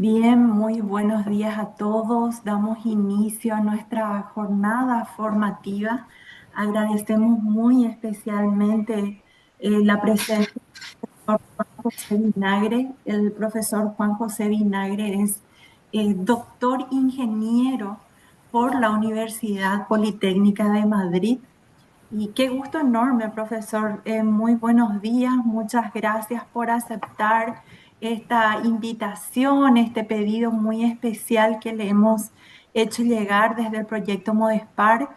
Bien, muy buenos días a todos. Damos inicio a nuestra jornada formativa. Agradecemos muy especialmente la presencia del profesor Juan José Vinagre. El profesor Juan José Vinagre es doctor ingeniero por la Universidad Politécnica de Madrid. Y qué gusto enorme, profesor. Muy buenos días. Muchas gracias por aceptar esta invitación, este pedido muy especial que le hemos hecho llegar desde el proyecto Modespar.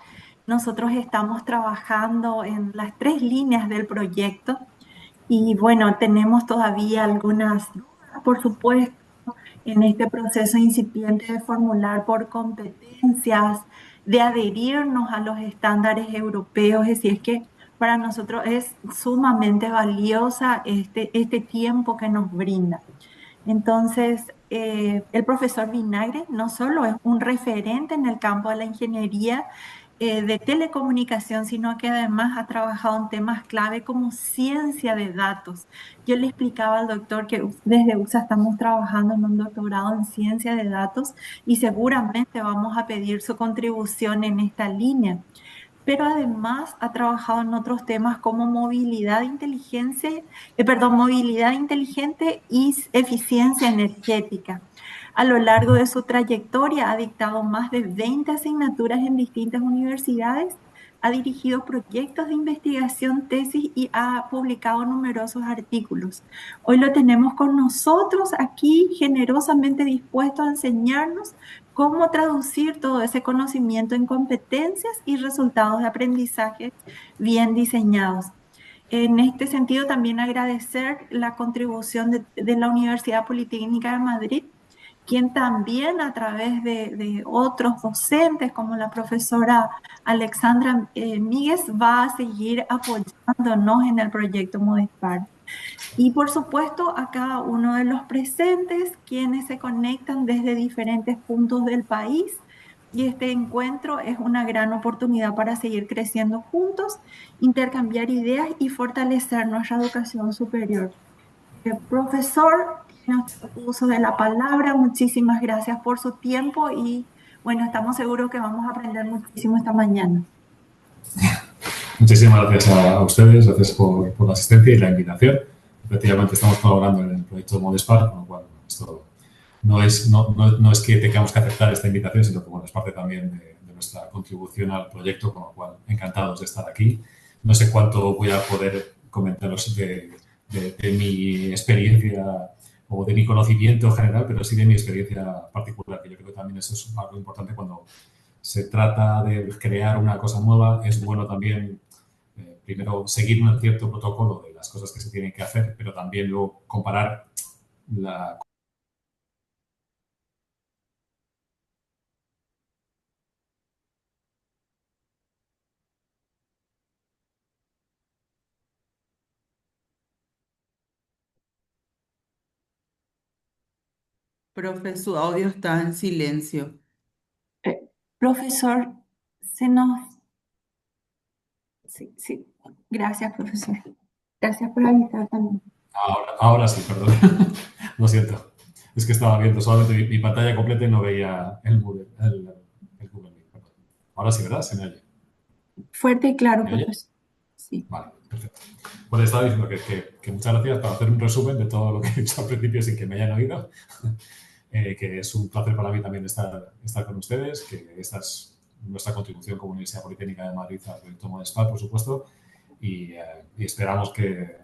Nosotros estamos trabajando en las tres líneas del proyecto y bueno, tenemos todavía algunas dudas, por supuesto, en este proceso incipiente de formular por competencias, de adherirnos a los estándares europeos. Es decir, es que para nosotros es sumamente valiosa este tiempo que nos brinda. Entonces, el profesor Vinagre no solo es un referente en el campo de la ingeniería de telecomunicación, sino que además ha trabajado en temas clave como ciencia de datos. Yo le explicaba al doctor que desde USA estamos trabajando en un doctorado en ciencia de datos y seguramente vamos a pedir su contribución en esta línea, pero además ha trabajado en otros temas como movilidad inteligente y eficiencia energética. A lo largo de su trayectoria ha dictado más de 20 asignaturas en distintas universidades, ha dirigido proyectos de investigación, tesis y ha publicado numerosos artículos. Hoy lo tenemos con nosotros aquí, generosamente dispuesto a enseñarnos cómo traducir todo ese conocimiento en competencias y resultados de aprendizaje bien diseñados. En este sentido, también agradecer la contribución de la Universidad Politécnica de Madrid, quien también a través de otros docentes como la profesora Alexandra Míguez va a seguir apoyándonos en el proyecto Modespar. Y por supuesto a cada uno de los presentes, quienes se conectan desde diferentes puntos del país. Y este encuentro es una gran oportunidad para seguir creciendo juntos, intercambiar ideas y fortalecer nuestra educación superior. Profesor, tiene usted uso de la palabra. Muchísimas gracias por su tiempo y bueno, estamos seguros que vamos a aprender muchísimo esta mañana. Muchísimas gracias a ustedes, gracias por la asistencia y la invitación. Efectivamente, estamos colaborando en el proyecto Modespar, con lo cual esto no es que tengamos que aceptar esta invitación, sino que bueno, es parte también de nuestra contribución al proyecto, con lo cual encantados de estar aquí. No sé cuánto voy a poder comentaros de mi experiencia o de mi conocimiento general, pero sí de mi experiencia particular, que yo creo que también eso es algo importante cuando se trata de crear una cosa nueva. Es bueno también primero seguir un cierto protocolo de las cosas que se tienen que hacer, pero también luego comparar la. Profe, su audio está en silencio. Profesor, se nos... Sí, sí. Gracias, profesor. Gracias por avisar también. Ahora sí, perdón. Lo siento. Es que estaba viendo solamente mi pantalla completa y no veía el Google Meet. Perdón. Ahora sí, ¿verdad? ¿Se me oye? Fuerte y claro, ¿Me oye? profesor. Sí. Vale, perfecto. Bueno, estaba diciendo que muchas gracias por hacer un resumen de todo lo que he dicho al principio sin que me hayan oído. Que es un placer para mí también estar con ustedes, que esta es nuestra contribución como Universidad Politécnica de Madrid al proyecto Modespar, por supuesto, y esperamos que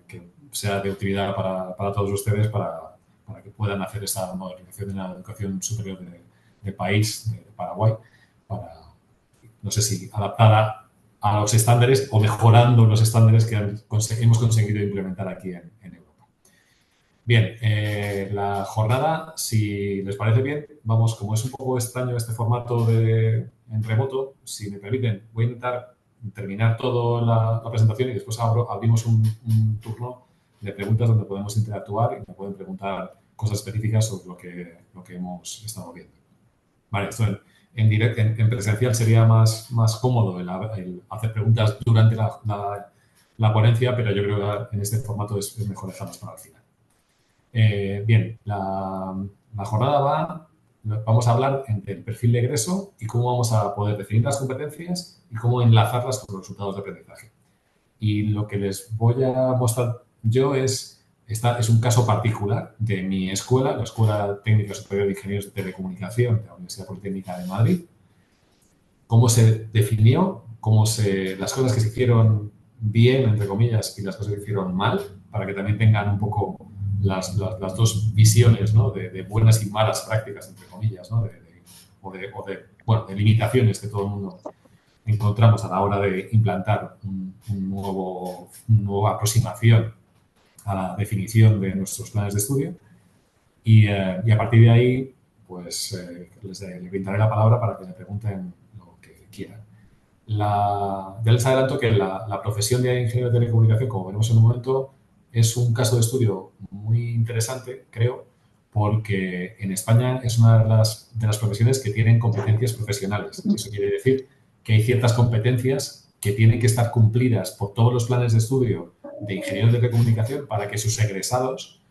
sea de utilidad para todos ustedes para que puedan hacer esa modernización de la educación superior de país, de Paraguay, para, no sé si adaptada a los estándares o mejorando los estándares que hemos conseguido implementar aquí en Europa. Bien, la jornada, si les parece bien, vamos, como es un poco extraño este formato en remoto, si me permiten, voy a intentar terminar toda la presentación y después abrimos un turno de preguntas donde podemos interactuar y me pueden preguntar cosas específicas sobre lo que hemos estado viendo. Vale, esto en presencial sería más cómodo el hacer preguntas durante la ponencia, pero yo creo que en este formato es mejor dejarlas para el final. Bien, La jornada vamos a hablar del perfil de egreso y cómo vamos a poder definir las competencias y cómo enlazarlas con los resultados de aprendizaje. Y lo que les voy a mostrar yo es un caso particular de mi escuela, la Escuela Técnica Superior de Ingenieros de Telecomunicación de la Universidad Politécnica de Madrid. Cómo se definió, las cosas que se hicieron bien, entre comillas, y las cosas que se hicieron mal, para que también tengan un poco las dos visiones, ¿no? de buenas y malas prácticas, entre comillas, ¿no? de limitaciones que todo el mundo encontramos a la hora de implantar una nueva aproximación a la definición de nuestros planes de estudio. Y a partir de ahí, pues les brindaré la palabra para que me pregunten lo que quieran. Ya les adelanto que la profesión de ingeniero de telecomunicación, como veremos en un momento, es un caso de estudio muy interesante, creo, porque en España es una de las profesiones que tienen competencias profesionales. Eso quiere decir que hay ciertas competencias que tienen que estar cumplidas por todos los planes de estudio de ingenieros de telecomunicación para que sus egresados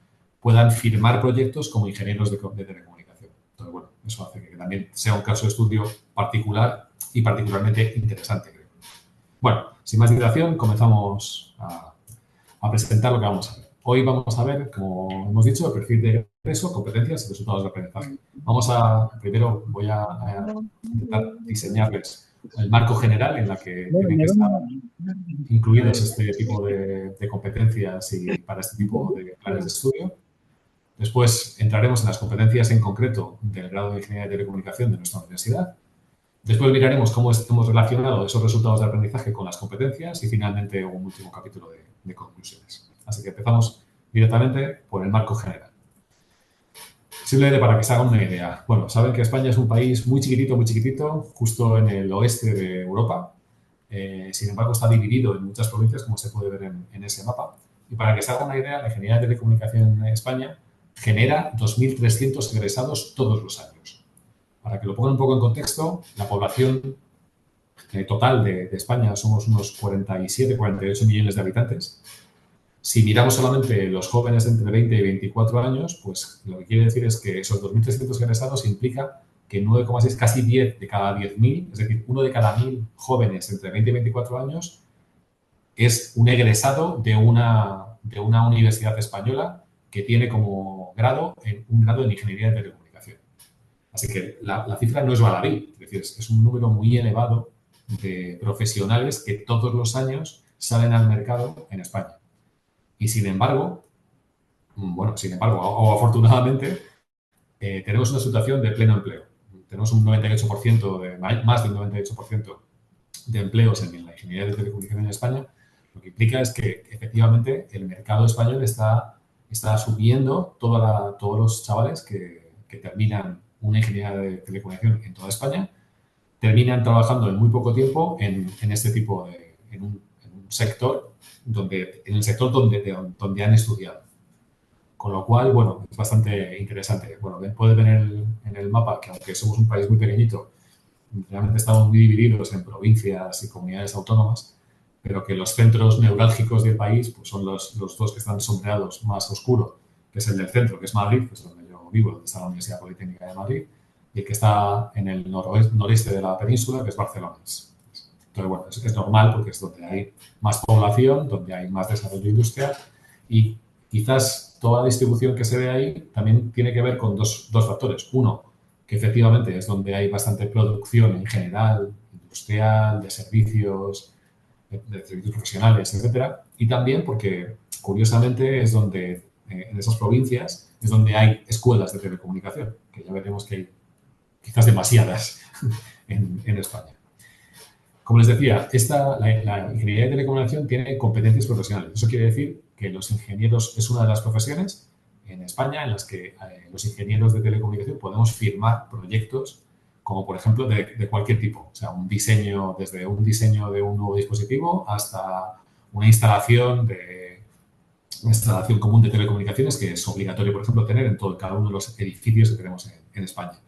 puedan firmar proyectos como ingenieros de telecomunicación. Entonces, bueno, eso hace que también sea un caso de estudio particular y particularmente interesante, creo. Bueno, sin más dilación, comenzamos a presentar lo que vamos a ver. Hoy vamos a ver, como hemos dicho, el perfil de egreso, competencias y resultados de aprendizaje. Primero voy a intentar diseñarles el marco general en la que tienen que estar incluidos este tipo de competencias y para este tipo de planes de estudio. Después entraremos en las competencias en concreto del grado de Ingeniería de Telecomunicación de nuestra universidad. Después miraremos cómo hemos relacionado esos resultados de aprendizaje con las competencias y finalmente un último capítulo de conclusiones. Así que empezamos directamente por el marco general. Simplemente para que se hagan una idea. Bueno, saben que España es un país muy chiquitito, justo en el oeste de Europa. Sin embargo, está dividido en muchas provincias, como se puede ver en ese mapa. Y para que se haga una idea, la Ingeniería de Telecomunicación en España genera 2.300 egresados todos los años. Para que lo pongan un poco en contexto, la población total de España somos unos 47, 48 millones de habitantes. Si miramos solamente los jóvenes entre 20 y 24 años, pues lo que quiere decir es que esos 2.300 egresados implica que 9,6, casi 10 de cada 10.000, es decir, 1 de cada 1.000 jóvenes entre 20 y 24 años es un egresado de una universidad española que tiene como grado un grado en Ingeniería de Telecomunicación. Así que la cifra no es baladí, es decir, es un número muy elevado de profesionales que todos los años salen al mercado en España. Y sin embargo, o afortunadamente, tenemos una situación de pleno empleo. Tenemos un 98%, más del 98% de empleos en la ingeniería de telecomunicación en España. Lo que implica es que, efectivamente, el mercado español está subiendo todos los chavales que terminan una ingeniería de telecomunicación en toda España, terminan trabajando en muy poco tiempo en este tipo en un sector en el sector donde han estudiado. Con lo cual, bueno, es bastante interesante. Bueno, puede ver en el mapa que aunque somos un país muy pequeñito, realmente estamos muy divididos en provincias y comunidades autónomas, pero que los centros neurálgicos del país pues son los dos que están sombreados más oscuro, que es el del centro, que es Madrid, que es donde yo vivo, donde está la Universidad Politécnica de Madrid, y el que está en el noreste de la península, que es Barcelona. Entonces, bueno, es normal porque es donde hay más población, donde hay más desarrollo industrial y quizás toda la distribución que se ve ahí también tiene que ver con dos factores. Uno, que efectivamente es donde hay bastante producción en general, industrial, de servicios profesionales, etcétera. Y también porque, curiosamente, es donde, en esas provincias, es donde hay escuelas de telecomunicación, que ya veremos que hay quizás demasiadas en España. Como les decía, la ingeniería de telecomunicación tiene competencias profesionales. Eso quiere decir que los ingenieros es una de las profesiones en España en las que los ingenieros de telecomunicación podemos firmar proyectos como, por ejemplo, de cualquier tipo. O sea, desde un diseño de un nuevo dispositivo hasta una instalación común de telecomunicaciones que es obligatorio, por ejemplo, tener en cada uno de los edificios que tenemos en España,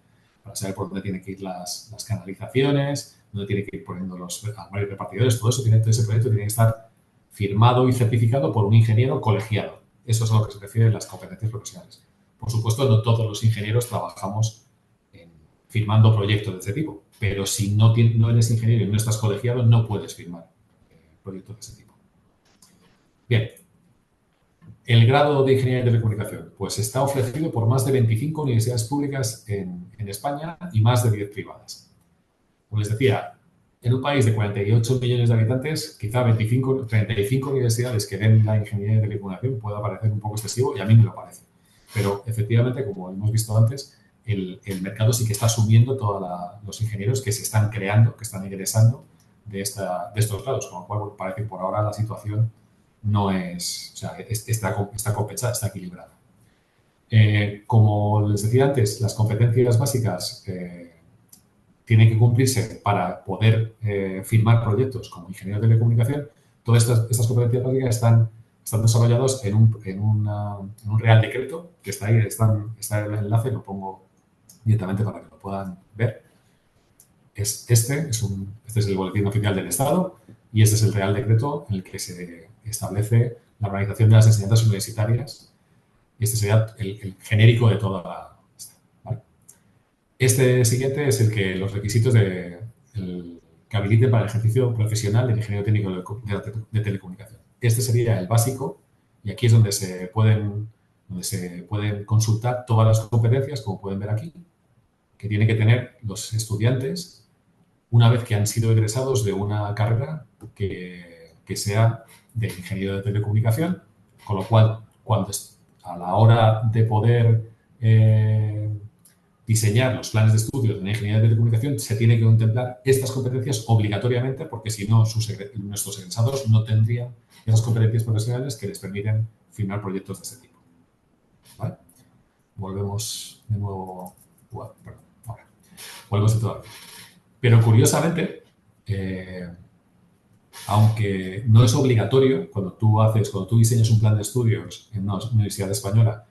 para saber por dónde tienen que ir las canalizaciones, dónde tiene que ir poniendo los armarios repartidores, todo ese proyecto tiene que estar firmado y certificado por un ingeniero colegiado. Eso es a lo que se refiere las competencias profesionales. Por supuesto, no todos los ingenieros trabajamos firmando proyectos de este tipo, pero si no eres ingeniero y no estás colegiado, no puedes firmar proyectos de ese tipo. Bien. El grado de Ingeniería de Telecomunicación, pues está ofrecido por más de 25 universidades públicas en España y más de 10 privadas. Como les decía, en un país de 48 millones de habitantes, quizá 35 universidades que den la Ingeniería de Telecomunicación pueda parecer un poco excesivo, y a mí me lo parece. Pero, efectivamente, como hemos visto antes, el mercado sí que está asumiendo todos los ingenieros que se están creando, que están ingresando de estos grados, con lo cual parece que por ahora la situación no es, o sea, está compensada, está equilibrada. Como les decía antes, las competencias básicas tienen que cumplirse para poder firmar proyectos como ingeniero de telecomunicación. Todas estas competencias básicas están desarrollados en un Real Decreto, que está ahí, está el enlace, lo pongo directamente para que lo puedan ver. Este es el Boletín Oficial del Estado y este es el Real Decreto en el que se establece la organización de las enseñanzas universitarias, y este sería el genérico de toda la... ¿vale? Este siguiente es los requisitos que habiliten para el ejercicio profesional del ingeniero técnico de telecomunicación. Este sería el básico y aquí es donde se pueden consultar todas las competencias, como pueden ver aquí, que tienen que tener los estudiantes una vez que han sido egresados de una carrera que sea de ingeniero de telecomunicación, con lo cual, a la hora de poder diseñar los planes de estudios de una ingeniería de telecomunicación, se tiene que contemplar estas competencias obligatoriamente, porque si no, nuestros egresados no tendrían esas competencias profesionales que les permiten firmar proyectos de este tipo. ¿Vale? Volvemos de nuevo. Bueno, perdón, ahora. Volvemos de toda. Pero curiosamente, aunque no es obligatorio, cuando tú diseñas un plan de estudios en una universidad española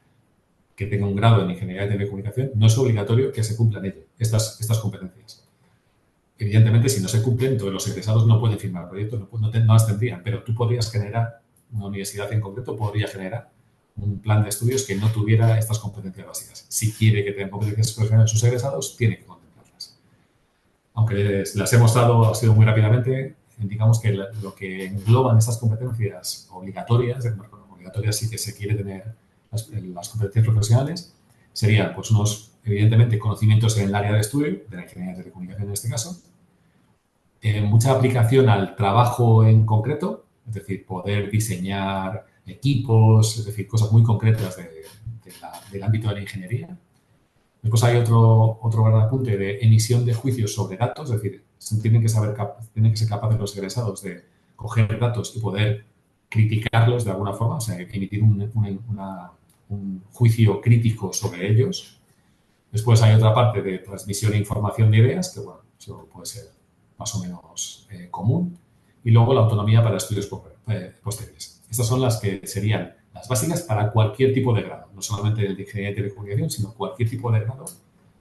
que tenga un grado en Ingeniería de Telecomunicación, no es obligatorio que se cumplan estas competencias. Evidentemente, si no se cumplen, entonces los egresados no pueden firmar proyectos, no las tendrían, pero tú podrías generar, una universidad en concreto podría generar un plan de estudios que no tuviera estas competencias básicas. Si quiere que tengan competencias profesionales sus egresados, tiene que contemplarlas. Aunque las he mostrado, ha sido muy rápidamente, digamos que lo que engloban estas competencias obligatorias sí que se quiere tener las competencias profesionales, serían pues evidentemente, conocimientos en el área de estudio, de la ingeniería de telecomunicación en este caso, mucha aplicación al trabajo en concreto, es decir, poder diseñar equipos, es decir, cosas muy concretas del ámbito de la ingeniería. Después hay otro gran apunte de emisión de juicios sobre datos, es decir, tienen que ser capaces los egresados de coger datos y poder criticarlos de alguna forma, o sea, emitir un juicio crítico sobre ellos. Después hay otra parte de transmisión e información de ideas, que bueno, eso puede ser más o menos común. Y luego la autonomía para estudios posteriores. Estas son las que serían las básicas para cualquier tipo de grado, no solamente el de Ingeniería de Telecomunicación, sino cualquier tipo de grado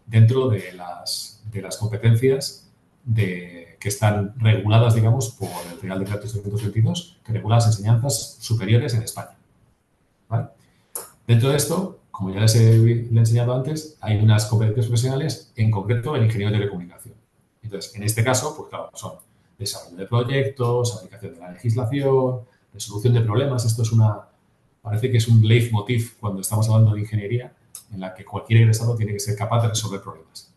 dentro de las competencias que están reguladas, digamos, por el Real Decreto 622, que regula las enseñanzas superiores en España. ¿Vale? Dentro de esto, como ya les he enseñado antes, hay unas competencias profesionales, en concreto el ingeniero de telecomunicación. Entonces, en este caso, pues claro, son desarrollo de proyectos, aplicación de la legislación, resolución de problemas. Esto parece que es un leitmotiv cuando estamos hablando de ingeniería, en la que cualquier egresado tiene que ser capaz de resolver problemas.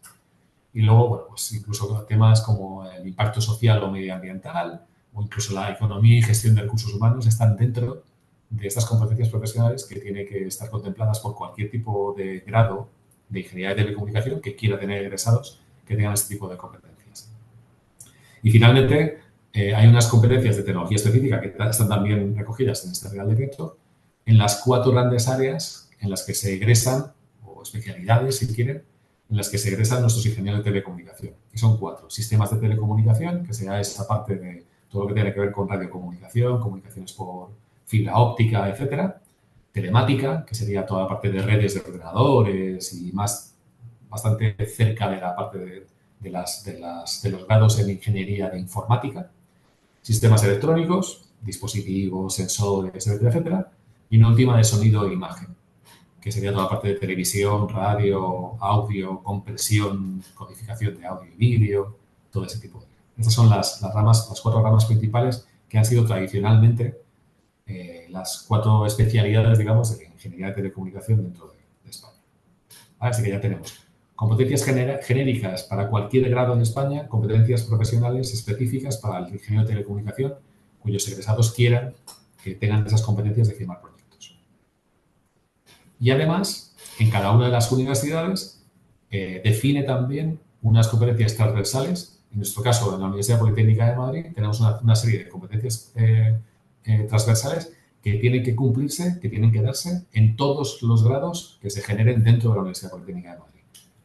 Y luego, bueno, pues incluso temas como el impacto social o medioambiental, o incluso la economía y gestión de recursos humanos están dentro de estas competencias profesionales que tienen que estar contempladas por cualquier tipo de grado de ingeniería de telecomunicación que quiera tener egresados que tengan este tipo de competencias. Y finalmente, hay unas competencias de tecnología específica que están también recogidas en este Real Decreto, en las 4 grandes áreas en las que se egresan, o especialidades si quieren, en las que se egresan nuestros ingenieros de telecomunicación. Y son 4. Sistemas de telecomunicación, que será esa parte de todo lo que tiene que ver con radiocomunicación, comunicaciones por fibra óptica, etcétera. Telemática, que sería toda la parte de redes de ordenadores y bastante cerca de la parte de los grados en ingeniería de informática. Sistemas electrónicos, dispositivos, sensores, etcétera, etcétera. Y una última de sonido e imagen. que sería toda la parte de televisión, radio, audio, compresión, codificación de audio y vídeo, todo ese tipo de... Estas son las ramas, las 4 ramas principales que han sido tradicionalmente las 4 especialidades, digamos, de ingeniería de telecomunicación dentro de España. ¿Vale? Así que ya tenemos competencias genéricas para cualquier grado en España, competencias profesionales específicas para el ingeniero de telecomunicación, cuyos egresados quieran que tengan esas competencias de firmar proyectos. Y además, en cada una de las universidades define también unas competencias transversales. En nuestro caso, en la Universidad Politécnica de Madrid, tenemos una serie de competencias transversales que tienen que cumplirse, que tienen que darse en todos los grados que se generen dentro de la Universidad Politécnica de Madrid.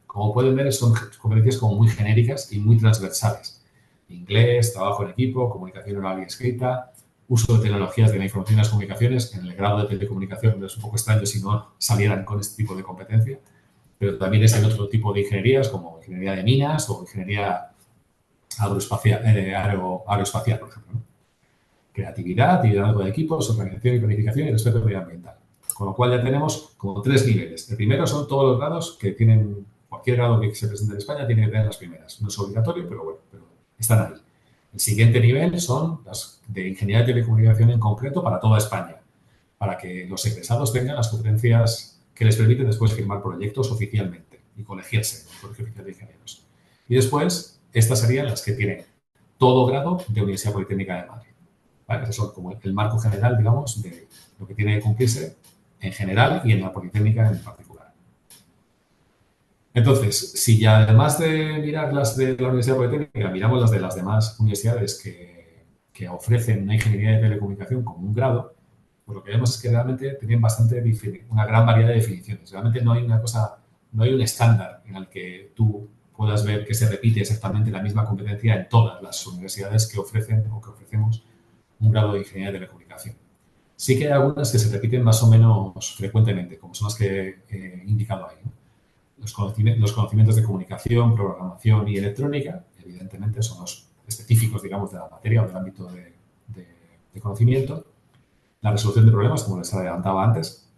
Como pueden ver, son competencias como muy genéricas y muy transversales. Inglés, trabajo en equipo, comunicación oral y escrita, uso de tecnologías de la información y las comunicaciones. En el grado de telecomunicación es un poco extraño si no salieran con este tipo de competencia, pero también es en otro tipo de ingenierías como ingeniería de minas o ingeniería aeroespacial, por ejemplo, ¿no? Creatividad, liderazgo de equipos, organización y planificación y respeto medioambiental. Con lo cual ya tenemos como 3 niveles. El primero son todos los grados que tienen, cualquier grado que se presente en España tiene que tener las primeras. No es obligatorio, pero bueno, están ahí. El siguiente nivel son las de ingeniería de telecomunicación en concreto para toda España, para que los egresados tengan las competencias que les permiten después firmar proyectos oficialmente y colegiarse en el Colegio Oficial de Ingenieros. Y después, estas serían las que tienen todo grado de Universidad Politécnica de Madrid. ¿Vale? Esos son como el marco general, digamos, de lo que tiene que cumplirse en general y en la Politécnica en particular. Entonces, si ya además de mirar las de la Universidad Politécnica, miramos las de las demás universidades que ofrecen una ingeniería de telecomunicación como un grado, pues lo que vemos es que realmente tienen una gran variedad de definiciones. Realmente no hay una cosa, no hay un estándar en el que tú puedas ver que se repite exactamente la misma competencia en todas las universidades que ofrecen o que ofrecemos un grado de ingeniería de telecomunicación. Sí que hay algunas que se repiten más o menos frecuentemente, como son las que he indicado ahí, ¿no? Los conocimientos de comunicación, programación y electrónica, evidentemente, son los específicos, digamos, de la materia o del ámbito de conocimiento. La resolución de problemas, como les adelantaba antes.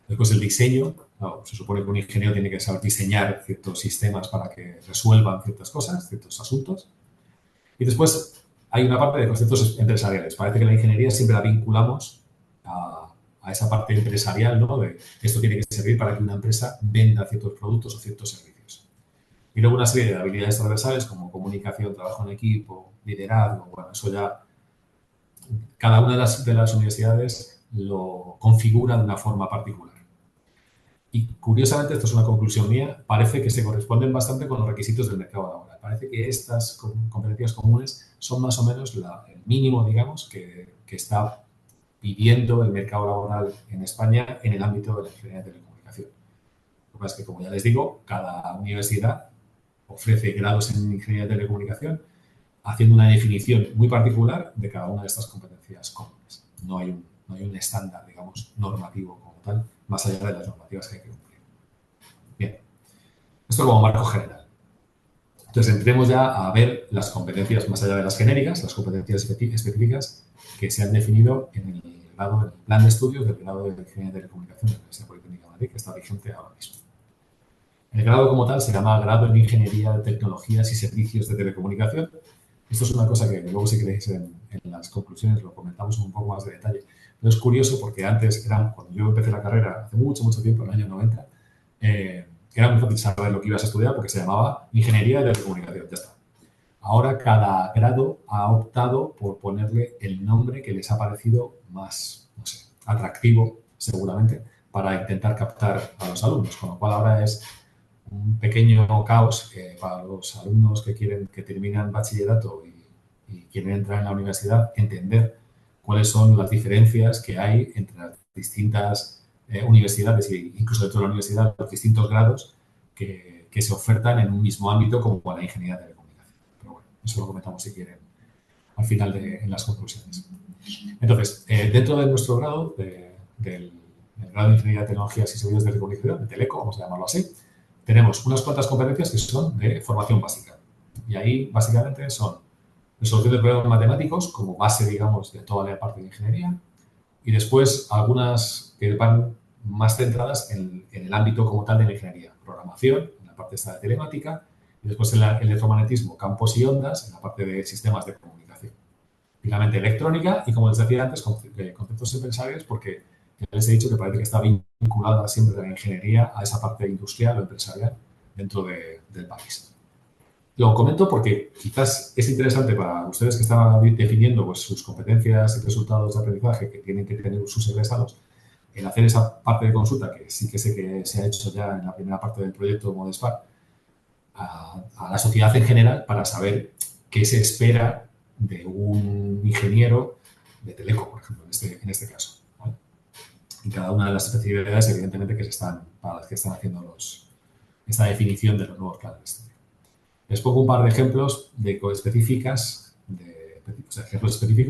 Después, el diseño. No, se supone que un ingeniero tiene que saber diseñar ciertos sistemas para que resuelvan ciertas cosas, ciertos asuntos. Y después hay una parte de conceptos empresariales. Parece que la ingeniería siempre la vinculamos a esa parte empresarial, ¿no? De esto tiene que servir para que una empresa venda ciertos productos o ciertos servicios. Y luego una serie de habilidades transversales como comunicación, trabajo en equipo, liderazgo. Bueno, eso ya cada una de las universidades lo configura de una forma particular. Y curiosamente, esto es una conclusión mía, parece que se corresponden bastante con los requisitos del mercado laboral. Parece que estas competencias comunes son más o menos el mínimo, digamos, que está pidiendo el mercado laboral en España en el ámbito de la ingeniería de telecomunicación. Lo que pasa es que, como ya les digo, cada universidad ofrece grados en ingeniería de telecomunicación haciendo una definición muy particular de cada una de estas competencias comunes. No hay un estándar, digamos, normativo como tal, más allá de las normativas que hay que cumplir. Bien, esto como marco general. Entonces, entremos ya a ver las competencias más allá de las genéricas, las competencias específicas que se han definido en el plan de estudios del grado de Ingeniería de Telecomunicación de la Universidad Politécnica de Madrid, que está vigente ahora mismo. El grado como tal se llama Grado en Ingeniería de Tecnologías y Servicios de Telecomunicación. Esto es una cosa que luego, si queréis, en las conclusiones lo comentamos un poco más de detalle. Pero es curioso porque antes, cuando yo empecé la carrera, hace mucho, mucho tiempo, en el año 90, era muy fácil saber lo que ibas a estudiar porque se llamaba Ingeniería de Telecomunicación, ya está. Ahora cada grado ha optado por ponerle el nombre que les ha parecido más, no sé, atractivo, seguramente, para intentar captar a los alumnos. Con lo cual ahora es un pequeño caos para los alumnos que terminan bachillerato y quieren entrar en la universidad, entender cuáles son las diferencias que hay entre las distintas universidades e incluso dentro de la universidad, los distintos grados que se ofertan en un mismo ámbito como la ingeniería de telecomunicación. Pero bueno, eso lo comentamos si quieren al final en las conclusiones. Entonces, dentro de nuestro grado, del grado de Ingeniería de Tecnologías y Servicios de Telecomunicación, de Teleco, vamos a llamarlo así, tenemos unas cuantas competencias que son de formación básica. Y ahí, básicamente, son resolución de problemas matemáticos como base, digamos, de toda la parte de ingeniería. Y después, algunas que van más centradas en el ámbito como tal de la ingeniería. Programación, en la parte esta de telemática, y después el electromagnetismo, campos y ondas, en la parte de sistemas de comunicación. Finalmente, electrónica y, como les decía antes, conceptos empresariales, porque ya les he dicho que parece que está vinculada siempre la ingeniería a esa parte industrial o empresarial dentro del país. Lo comento porque quizás es interesante para ustedes que están definiendo pues, sus competencias y resultados de aprendizaje que tienen que tener sus egresados, el hacer esa parte de consulta, que sí que sé que se ha hecho ya en la primera parte del proyecto Modespar, a la sociedad en general para saber qué se espera de un ingeniero de teleco, por ejemplo, en este caso. ¿Vale? Y cada una de las especialidades, evidentemente, para las que están haciendo esta definición de los nuevos planes de estudio. Les pongo un par de ejemplos de ejemplos específicos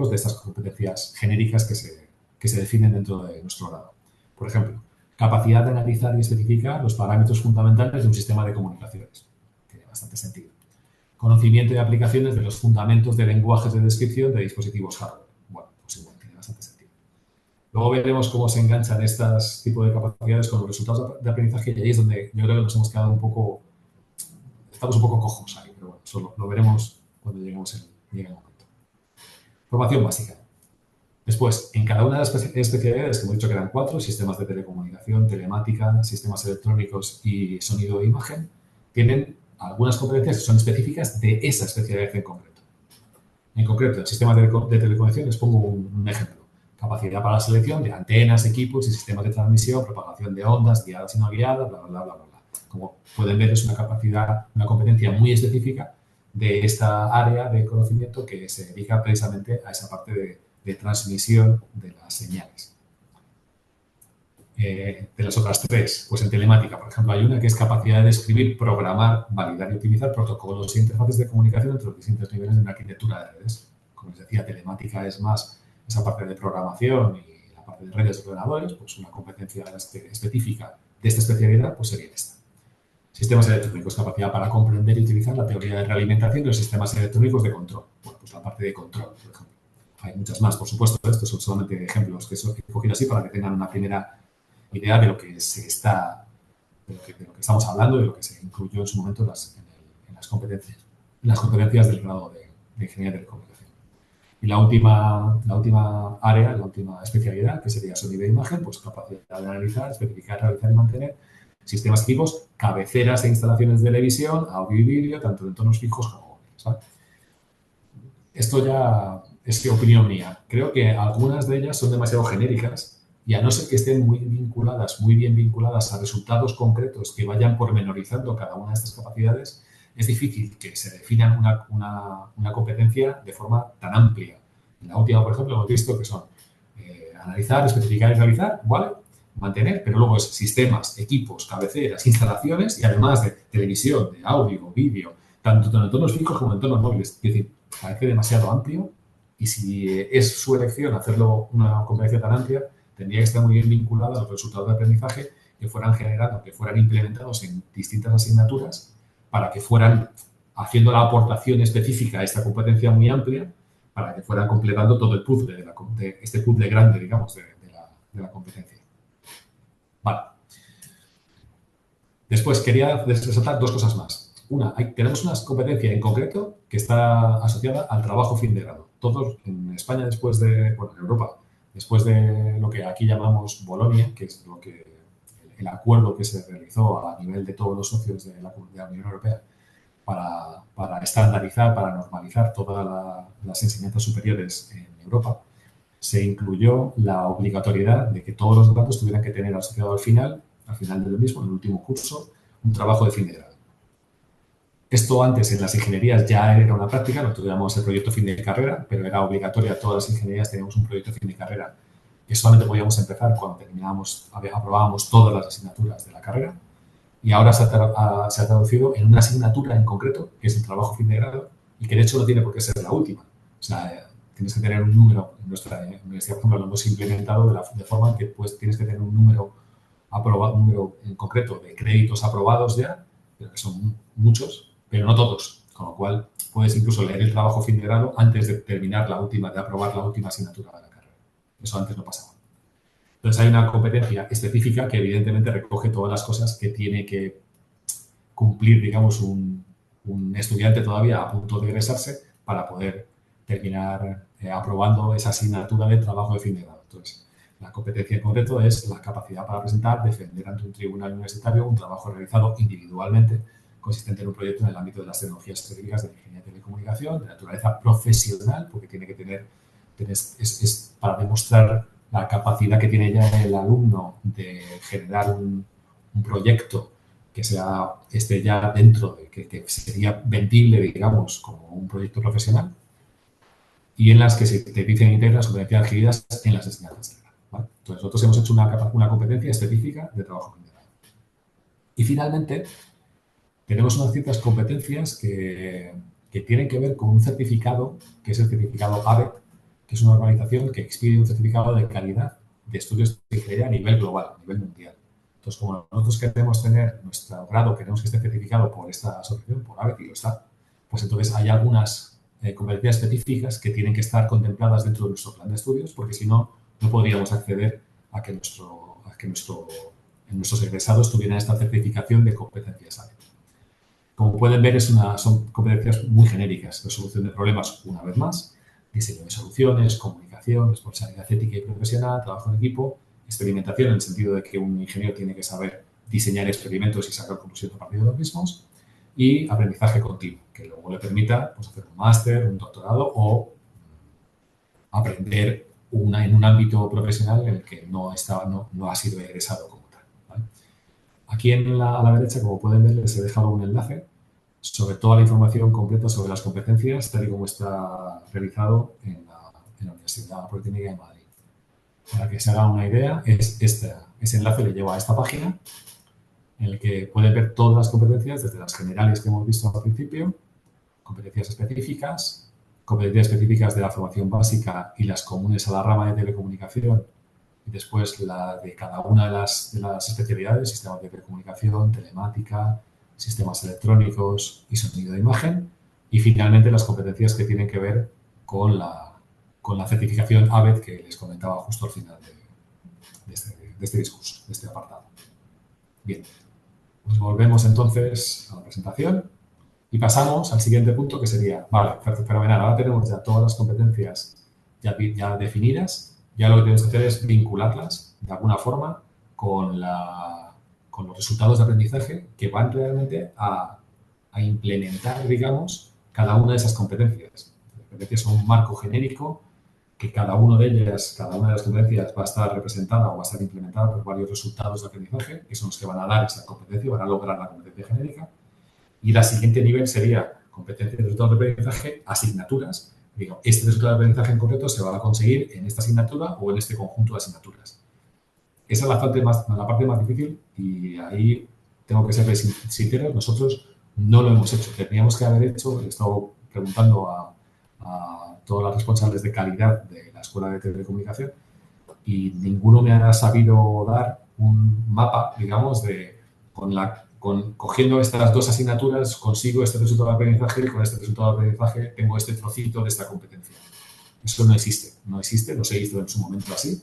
de estas competencias genéricas que se definen dentro de nuestro grado. Por ejemplo, capacidad de analizar y especificar los parámetros fundamentales de un sistema de comunicaciones. Tiene bastante sentido. Conocimiento y aplicaciones de los fundamentos de lenguajes de descripción de dispositivos hardware. Bueno, pues igual, tiene bastante sentido. Luego veremos cómo se enganchan estos tipos de capacidades con los resultados de aprendizaje y ahí es donde yo creo que nos hemos quedado estamos un poco cojos ahí, pero bueno, eso lo veremos cuando llegue el momento. Formación básica. Después, en cada una de las especialidades, que hemos dicho que eran 4, sistemas de telecomunicación, telemática, sistemas electrónicos y sonido e imagen, tienen algunas competencias que son específicas de esa especialidad en concreto. En concreto, el sistema de telecomunicación, les pongo un ejemplo. Capacidad para la selección de antenas, equipos y sistemas de transmisión, propagación de ondas, guiadas y no guiadas, bla, bla, bla, bla, bla. Como pueden ver, es una competencia muy específica de esta área de conocimiento que se dedica precisamente a esa parte de transmisión de las señales. De las otras 3, pues en telemática, por ejemplo, hay una que es capacidad de escribir, programar, validar y optimizar protocolos e interfaces de comunicación entre los distintos niveles de una arquitectura de redes. Como les decía, telemática es más esa parte de programación y la parte de redes de ordenadores, pues una competencia específica de esta especialidad pues sería esta. Sistemas electrónicos, capacidad para comprender y utilizar la teoría de realimentación de los sistemas electrónicos de control. Bueno, pues la parte de control, por ejemplo. Hay muchas más, por supuesto. Estos son solamente ejemplos que he cogido así para que tengan una primera idea de lo que de lo que estamos hablando y de lo que se incluyó en su momento en las competencias del grado de Ingeniería de Telecomunicación. Y la última área, la última especialidad, que sería sonido e imagen, pues capacidad de analizar, especificar, realizar y mantener sistemas equipos, cabeceras e instalaciones de televisión, audio y vídeo, tanto en entornos fijos como móviles. ¿Vale? Esto ya es opinión mía. Creo que algunas de ellas son demasiado genéricas y a no ser que estén muy bien vinculadas a resultados concretos que vayan pormenorizando cada una de estas capacidades, es difícil que se definan una competencia de forma tan amplia. En la última, por ejemplo, hemos visto que son analizar, especificar y realizar, ¿vale? Mantener, pero luego es sistemas, equipos, cabeceras, instalaciones y además de televisión, de audio, vídeo, tanto en entornos fijos como en entornos móviles. Es decir, parece demasiado amplio y si es su elección hacerlo una competencia tan amplia, tendría que estar muy bien vinculada a los resultados de aprendizaje que fueran generando, que fueran implementados en distintas asignaturas para que fueran haciendo la aportación específica a esta competencia muy amplia para que fueran completando todo el puzzle, de este puzzle grande, digamos, de la competencia. Vale. Después quería resaltar 2 cosas más. Una, tenemos una competencia en concreto que está asociada al trabajo fin de grado. Todos en España en Europa, después de lo que aquí llamamos Bolonia, que es el acuerdo que se realizó a nivel de todos los socios de la Unión Europea para estandarizar, para normalizar todas las enseñanzas superiores en Europa, se incluyó la obligatoriedad de que todos los grados tuvieran que tener asociado al final de lo mismo, en el último curso, un trabajo de fin de grado. Esto antes en las ingenierías ya era una práctica, nosotros llamamos el proyecto fin de carrera, pero era obligatorio, todas las ingenierías teníamos un proyecto fin de carrera que solamente podíamos empezar cuando aprobábamos todas las asignaturas de la carrera y ahora se ha traducido en una asignatura en concreto, que es el trabajo fin de grado y que de hecho no tiene por qué ser la última. O sea, tienes que tener un número, en nuestra universidad, por ejemplo, lo hemos implementado de forma que pues, tienes que tener un número en concreto de créditos aprobados ya, pero que son muchos, pero no todos, con lo cual puedes incluso leer el trabajo fin de grado antes de aprobar la última asignatura de la carrera. Eso antes no pasaba. Entonces, hay una competencia específica que evidentemente recoge todas las cosas que tiene que cumplir, digamos, un estudiante todavía a punto de egresarse para poder terminar aprobando esa asignatura de trabajo de fin de grado. Entonces, la competencia en concreto es la capacidad para presentar, defender ante un tribunal universitario un trabajo realizado individualmente, consistente en un proyecto en el ámbito de las tecnologías específicas de la ingeniería de telecomunicación, de naturaleza profesional, porque tiene que tener, es para demostrar la capacidad que tiene ya el alumno de generar un proyecto que esté ya dentro, que sería vendible, digamos, como un proyecto profesional, y en las que se te dicen integrar las competencias adquiridas en las enseñanzas de grado, ¿vale? Entonces, nosotros hemos hecho una competencia específica de trabajo de grado. Y finalmente, tenemos unas ciertas competencias que tienen que ver con un certificado, que es el certificado ABET, que es una organización que expide un certificado de calidad de estudios de ingeniería a nivel global, a nivel mundial. Entonces, como nosotros queremos tener nuestro grado, queremos que esté certificado por esta asociación, por ABET, y lo está, pues entonces hay algunas competencias específicas que tienen que estar contempladas dentro de nuestro plan de estudios, porque si no, no podríamos acceder a que nuestros egresados tuvieran esta certificación de competencias ABET. Como pueden ver, son competencias muy genéricas. Resolución de problemas, una vez más, diseño de soluciones, comunicación, responsabilidad ética y profesional, trabajo en equipo, experimentación, en el sentido de que un ingeniero tiene que saber diseñar experimentos y sacar conclusiones a partir de los mismos, y aprendizaje continuo, que luego le permita pues, hacer un máster, un doctorado o aprender en un ámbito profesional en el que no ha sido egresado como tal, ¿vale? Aquí a la derecha, como pueden ver, les he dejado un enlace sobre toda la información completa sobre las competencias, tal y como está realizado en la Universidad Politécnica de Madrid. Para que se hagan una idea, ese enlace le lleva a esta página en el que pueden ver todas las competencias, desde las generales que hemos visto al principio, competencias específicas de la formación básica y las comunes a la rama de telecomunicación, y después la de cada una de las especialidades, sistemas de telecomunicación, telemática, sistemas electrónicos y sonido de imagen, y finalmente las competencias que tienen que ver con la certificación ABET que les comentaba justo al final de este discurso, de este apartado. Bien, pues volvemos entonces a la presentación y pasamos al siguiente punto, que sería, vale, fenomenal, ahora tenemos ya todas las competencias ya definidas, ya lo que tenemos que hacer es vincularlas de alguna forma con los resultados de aprendizaje que van realmente a implementar, digamos, cada una de esas competencias. Las competencias son un marco genérico que cada una de las competencias va a estar representada o va a estar implementada por varios resultados de aprendizaje, que son los que van a dar esa competencia, van a lograr la competencia genérica. Y el siguiente nivel sería competencia de resultados de aprendizaje, asignaturas. Digo, este resultado de aprendizaje en concreto se va a conseguir en esta asignatura o en este conjunto de asignaturas. Esa es la parte más difícil y ahí tengo que ser sincero, nosotros no lo hemos hecho. Teníamos que haber hecho, he estado preguntando a todos los responsables de calidad de la Escuela de Telecomunicación y ninguno me ha sabido dar un mapa, digamos, cogiendo estas dos asignaturas consigo este resultado de aprendizaje y con este resultado de aprendizaje tengo este trocito de esta competencia. Eso no existe, no se hizo en su momento así.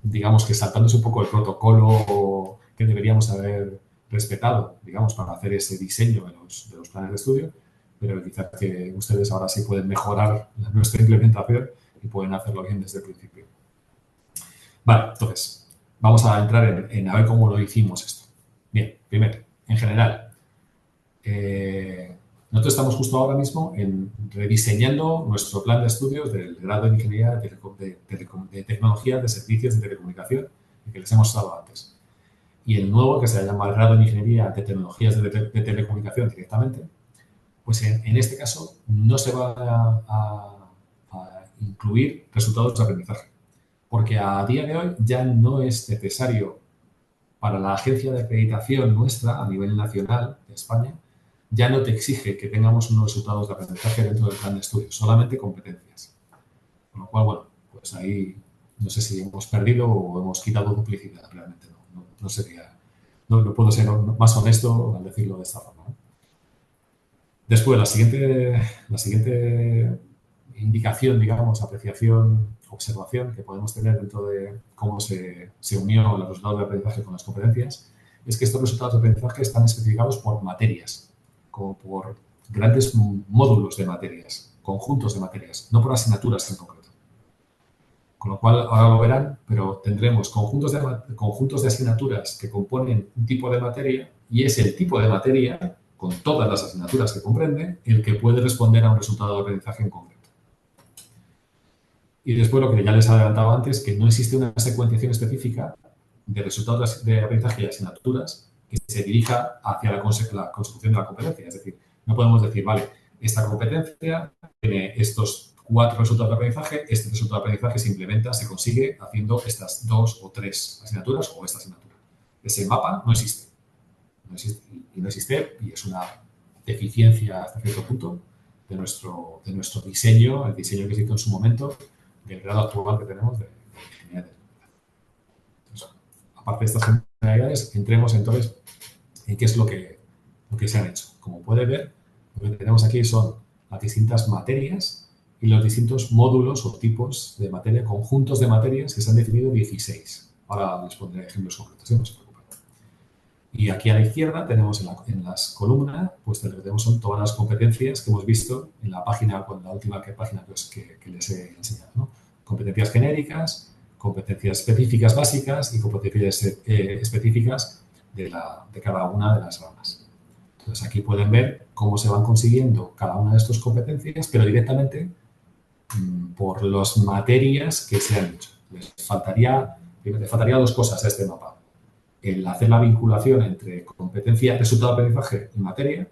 Digamos que saltándose un poco el protocolo que deberíamos haber respetado, digamos, para hacer ese diseño de los planes de estudio, pero quizás que ustedes ahora sí pueden mejorar nuestra implementación y pueden hacerlo bien desde el principio. Vale, entonces, vamos a entrar en a ver cómo lo hicimos esto. Bien, primero, en general, nosotros estamos justo ahora mismo rediseñando nuestro plan de estudios del grado de Ingeniería de Tecnología de Servicios de Telecomunicación, que les hemos dado antes. Y el nuevo, que se llama el grado de Ingeniería de Tecnologías de Telecomunicación directamente, pues en este caso no se va a incluir resultados de aprendizaje, porque a día de hoy ya no es necesario para la agencia de acreditación nuestra a nivel nacional de España, ya no te exige que tengamos unos resultados de aprendizaje dentro del plan de estudios, solamente competencias. Con lo cual, bueno, pues ahí no sé si hemos perdido o hemos quitado duplicidad, realmente no puedo ser más honesto al decirlo de esta forma, ¿no? Después, la siguiente indicación, digamos, apreciación, observación que podemos tener dentro de cómo se unió los resultados de aprendizaje con las competencias, es que estos resultados de aprendizaje están especificados por materias, como por grandes módulos de materias, conjuntos de materias, no por asignaturas en concreto. Con lo cual, ahora lo verán, pero tendremos conjuntos de asignaturas que componen un tipo de materia y es el tipo de materia, con todas las asignaturas que comprende, el que puede responder a un resultado de aprendizaje en concreto. Y después, lo que ya les adelantaba antes, que no existe una secuenciación específica de resultados de aprendizaje y asignaturas que se dirija hacia la consecución de la competencia. Es decir, no podemos decir, vale, esta competencia tiene estos 4 resultados de aprendizaje, este resultado de aprendizaje se implementa, se consigue haciendo estas 2 o 3 asignaturas o esta asignatura. Ese mapa no existe. No existe y es una deficiencia hasta cierto punto de nuestro diseño, el diseño que se hizo en su momento, del grado actual que tenemos de ingeniería de Entonces, aparte de estas generalidades, entremos entonces en qué es lo que se han hecho. Como puede ver, lo que tenemos aquí son las distintas materias y los distintos módulos o tipos de materia, conjuntos de materias que se han definido 16. Ahora les pondré ejemplos concretos, no se preocupen. Y aquí a la izquierda tenemos en las columnas, pues tenemos son todas las competencias que hemos visto en la página, la última página que les he enseñado, ¿no? Competencias genéricas, competencias específicas básicas y competencias específicas de cada una de las ramas. Entonces, aquí pueden ver cómo se van consiguiendo cada una de estas competencias, pero directamente por las materias que se han hecho. Les faltaría 2 cosas a este mapa. El hacer la vinculación entre competencia, resultado de aprendizaje y materia,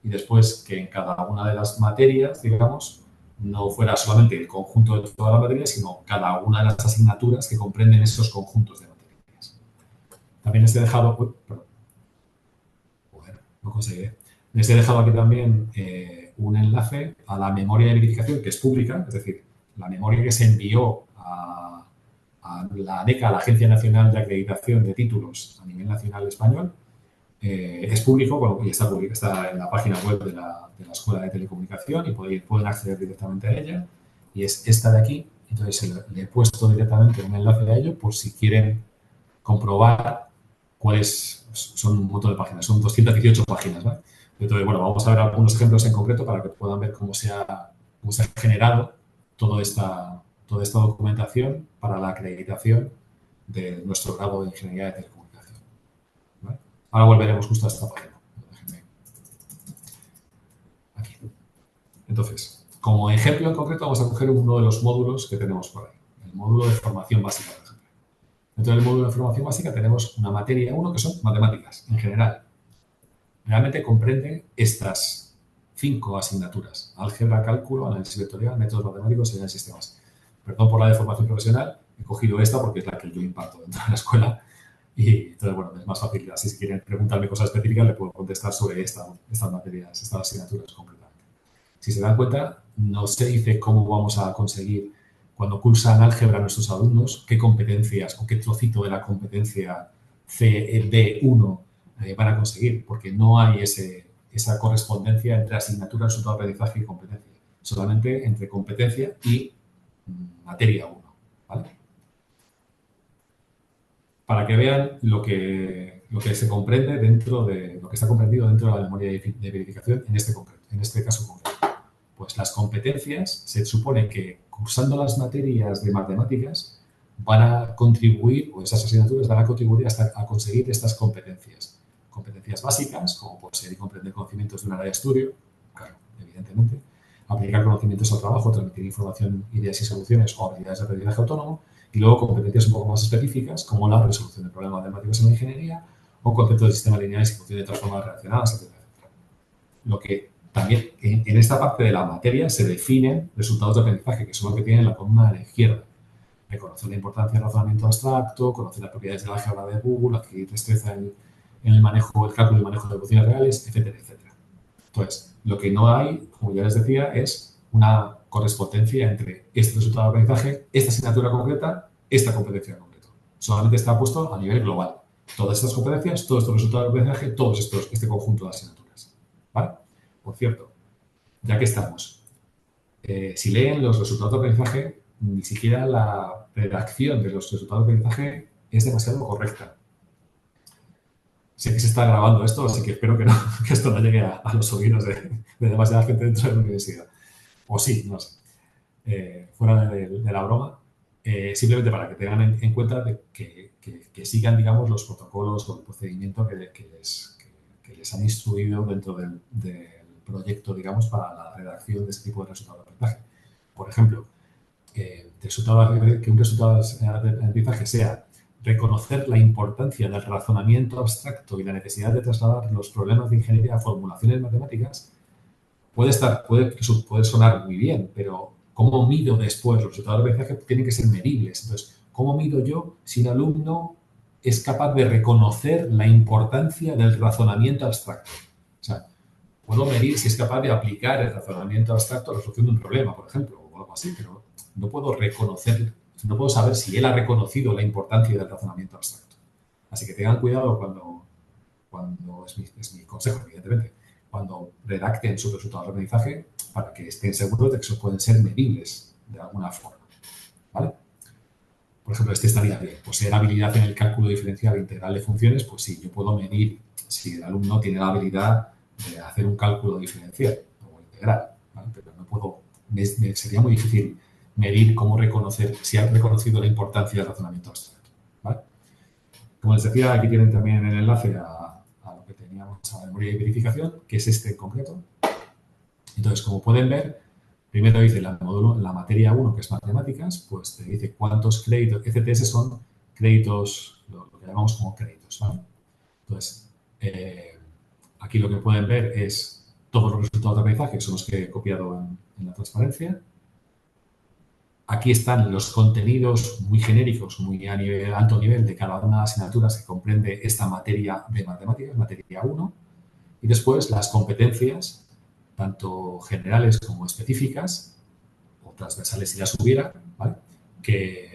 y después que en cada una de las materias, digamos, no fuera solamente el conjunto de todas las materias, sino cada una de las asignaturas que comprenden esos conjuntos de materias. También les he dejado, no conseguí. Les he dejado aquí también un enlace a la memoria de verificación, que es pública, es decir, la memoria que se envió a la ANECA, la Agencia Nacional de Acreditación de Títulos a nivel nacional español, es público, bueno, y está en la página web de la Escuela de Telecomunicación y pueden acceder directamente a ella. Y es esta de aquí. Entonces, le he puesto directamente un enlace a ello por si quieren comprobar cuáles son un montón de páginas. Son 218 páginas, ¿vale? Entonces, bueno, vamos a ver algunos ejemplos en concreto para que puedan ver cómo se ha generado toda esta documentación para la acreditación de nuestro grado de Ingeniería de Telecomunicación. ¿Vale? Ahora volveremos justo a esta página. Déjenme. Aquí. Entonces, como ejemplo en concreto, vamos a coger uno de los módulos que tenemos por ahí. El módulo de formación básica, por ejemplo. Dentro del módulo de formación básica tenemos una materia 1 que son matemáticas, en general. Realmente comprende estas 5 asignaturas: álgebra, cálculo, análisis vectorial, métodos matemáticos y análisis de sistemas. Perdón por la de formación profesional, he cogido esta porque es la que yo imparto dentro de la escuela y entonces, bueno, es más fácil. Así, si quieren preguntarme cosas específicas, le puedo contestar sobre estas materias, estas asignaturas concretamente. Si se dan cuenta, no se dice cómo vamos a conseguir, cuando cursan álgebra nuestros alumnos, qué competencias o qué trocito de la competencia CB1 van a conseguir, porque no hay esa correspondencia entre asignatura, resultado de aprendizaje y competencia. Solamente entre competencia y materia 1, ¿vale? Para que vean lo que se comprende dentro de lo que está comprendido dentro de la memoria de verificación en este caso concreto. Pues las competencias, se supone que cursando las materias de matemáticas van a contribuir, o esas asignaturas van a contribuir a conseguir estas competencias. Competencias básicas, como poseer y comprender conocimientos de un área de estudio, claro, evidentemente, aplicar conocimientos al trabajo, transmitir información, ideas y soluciones o habilidades de aprendizaje autónomo, y luego competencias un poco más específicas, como la resolución de problemas matemáticos en la ingeniería o conceptos de sistemas lineales y funciones de transformadas relacionadas, etc. Lo que también en esta parte de la materia se definen resultados de aprendizaje, que son los que tienen la columna de la izquierda. Reconocer la importancia del razonamiento abstracto, conocer las propiedades de la álgebra de Google, adquirir destreza en el manejo, el cálculo y manejo de ecuaciones reales, etcétera, etcétera. Entonces, lo que no hay, como ya les decía, es una correspondencia entre este resultado de aprendizaje, esta asignatura concreta, esta competencia concreta. Solamente está puesto a nivel global. Todas estas competencias, todos estos resultados de aprendizaje, este conjunto de asignaturas. ¿Vale? Por cierto, ya que estamos, si leen los resultados de aprendizaje, ni siquiera la redacción de los resultados de aprendizaje es demasiado correcta. Sé que se está grabando esto, así que espero que, que esto no llegue a los oídos de demasiada gente dentro de la universidad. O sí, no sé. Fuera de la broma, simplemente para que tengan en cuenta que sigan, digamos, los protocolos o el procedimiento que les han instruido dentro del proyecto, digamos, para la redacción de ese tipo de resultados de aprendizaje. Por ejemplo, que un resultado de aprendizaje sea reconocer la importancia del razonamiento abstracto y la necesidad de trasladar los problemas de ingeniería a formulaciones matemáticas, puede sonar muy bien, pero ¿cómo mido después? Los resultados de aprendizaje tienen que ser medibles. Entonces, ¿cómo mido yo si un alumno es capaz de reconocer la importancia del razonamiento abstracto? O sea, puedo medir si es capaz de aplicar el razonamiento abstracto a la resolución de un problema, por ejemplo, o algo así, pero no puedo no puedo saber si él ha reconocido la importancia del razonamiento abstracto. Así que tengan cuidado cuando es mi consejo, evidentemente, cuando redacten sus resultados de aprendizaje para que estén seguros de que eso pueden ser medibles de alguna forma. ¿Vale? Por ejemplo, este estaría bien. Poseer habilidad en el cálculo diferencial integral de funciones, pues sí, yo puedo medir si el alumno tiene la habilidad de hacer un cálculo diferencial o integral, ¿vale? Pero no puedo, sería muy difícil medir cómo reconocer, si ha reconocido la importancia del razonamiento abstracto, ¿vale? Como les decía, aquí tienen también el enlace a lo que teníamos, a la memoria de verificación, que es este en concreto. Entonces, como pueden ver, primero dice la materia 1, que es matemáticas, pues te dice cuántos créditos, ECTS son créditos, lo que llamamos como créditos, ¿vale? Entonces, aquí lo que pueden ver es todos los resultados de aprendizaje, que son los que he copiado en la transparencia. Aquí están los contenidos muy genéricos, muy a alto nivel de cada una de las asignaturas que comprende esta materia de matemáticas, materia 1. Y después las competencias, tanto generales como específicas, o transversales si las hubiera, ¿vale?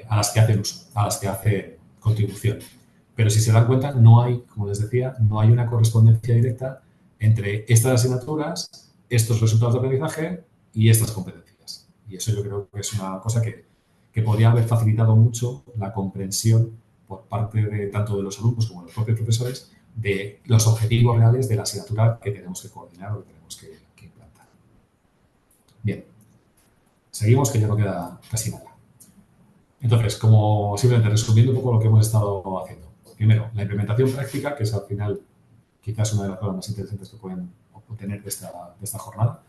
A las que hacen uso, a las que hacen contribución. Pero si se dan cuenta, no hay, como les decía, no hay una correspondencia directa entre estas asignaturas, estos resultados de aprendizaje y estas competencias. Y eso yo creo que es una cosa que podría haber facilitado mucho la comprensión por parte de tanto de los alumnos como de los propios profesores de los objetivos reales de la asignatura que tenemos que coordinar o que tenemos que implantar. Bien, seguimos, que ya no queda casi nada. Entonces, como simplemente resumiendo un poco lo que hemos estado haciendo. Primero, la implementación práctica, que es al final quizás una de las cosas más interesantes que pueden obtener de esta jornada.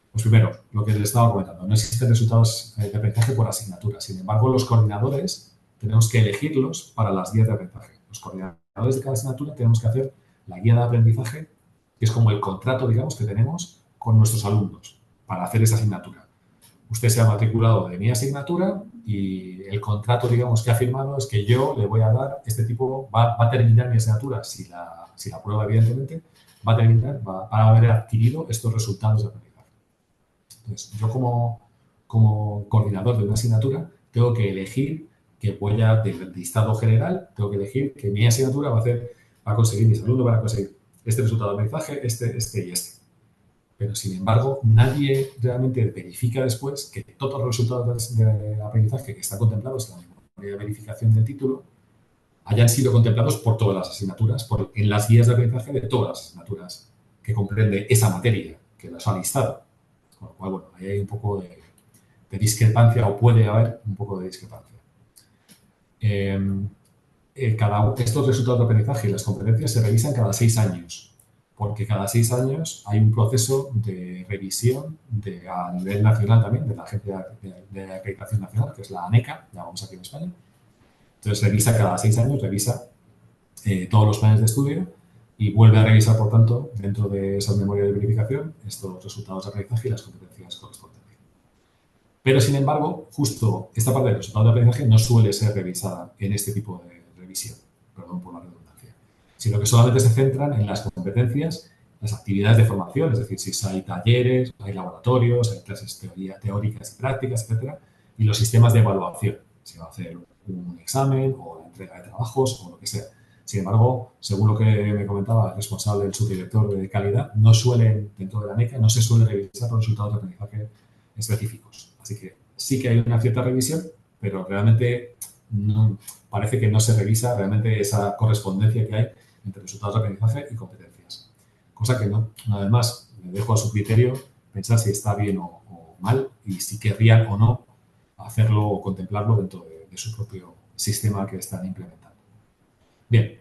Pues primero, lo que les estaba comentando, no existen resultados de aprendizaje por asignatura. Sin embargo, los coordinadores tenemos que elegirlos para las guías de aprendizaje. Los coordinadores de cada asignatura tenemos que hacer la guía de aprendizaje, que es como el contrato, digamos, que tenemos con nuestros alumnos para hacer esa asignatura. Usted se ha matriculado de mi asignatura y el contrato, digamos, que ha firmado es que yo le voy a dar este tipo, va a terminar mi asignatura, si la prueba, evidentemente, va a haber adquirido estos resultados de aprendizaje. Entonces, yo como coordinador de una asignatura tengo que elegir que voy a, del listado general, tengo que elegir que mi asignatura va a conseguir, mis alumnos van a conseguir este resultado de aprendizaje, este y este. Pero, sin embargo, nadie realmente verifica después que todos los resultados de aprendizaje que están contemplados en la memoria de verificación del título hayan sido contemplados por todas las asignaturas, en las guías de aprendizaje de todas las asignaturas que comprende esa materia que las ha listado. Con lo cual, bueno, ahí hay un poco de discrepancia, o puede haber un poco de discrepancia. Estos resultados de aprendizaje y las competencias se revisan cada 6 años, porque cada 6 años hay un proceso de revisión a nivel nacional también, de la Agencia de Acreditación Nacional, que es la ANECA, llamamos aquí en España. Entonces, revisa cada 6 años, revisa todos los planes de estudio y vuelve a revisar, por tanto, dentro de esa memoria de verificación, estos resultados de aprendizaje y las competencias correspondientes. Pero, sin embargo, justo esta parte del resultado de aprendizaje no suele ser revisada en este tipo de revisión, perdón por la redundancia, sino que solamente se centran en las competencias, las actividades de formación, es decir, si hay talleres, hay laboratorios, hay clases teóricas y prácticas, etcétera, y los sistemas de evaluación, si va a hacer un examen o la entrega de trabajos o lo que sea. Sin embargo, según lo que me comentaba el responsable, el subdirector de calidad, dentro de la ANECA, no se suele revisar los resultados de aprendizaje específicos. Así que sí que hay una cierta revisión, pero realmente parece que no se revisa realmente esa correspondencia que hay entre resultados de aprendizaje y competencias. Cosa que no, además, me dejo a su criterio pensar si está bien o mal y si querrían o no hacerlo o contemplarlo dentro de su propio sistema que están implementando. Bien.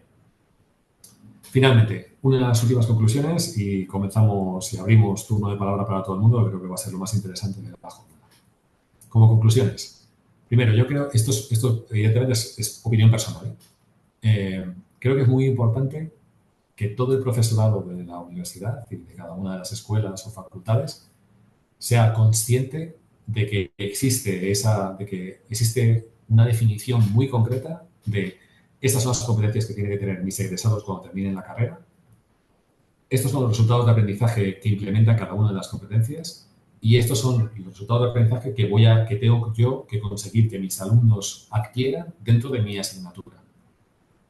Finalmente, una de las últimas conclusiones y comenzamos y abrimos turno de palabra para todo el mundo, que creo que va a ser lo más interesante de la jornada. Como conclusiones, primero, yo creo, esto evidentemente es opinión personal, creo que es muy importante que todo el profesorado de la universidad y de cada una de las escuelas o facultades sea consciente de que existe una definición muy concreta de estas son las competencias que tienen que tener mis egresados cuando terminen la carrera. Estos son los resultados de aprendizaje que implementa cada una de las competencias y estos son los resultados de aprendizaje que tengo yo que conseguir que mis alumnos adquieran dentro de mi asignatura.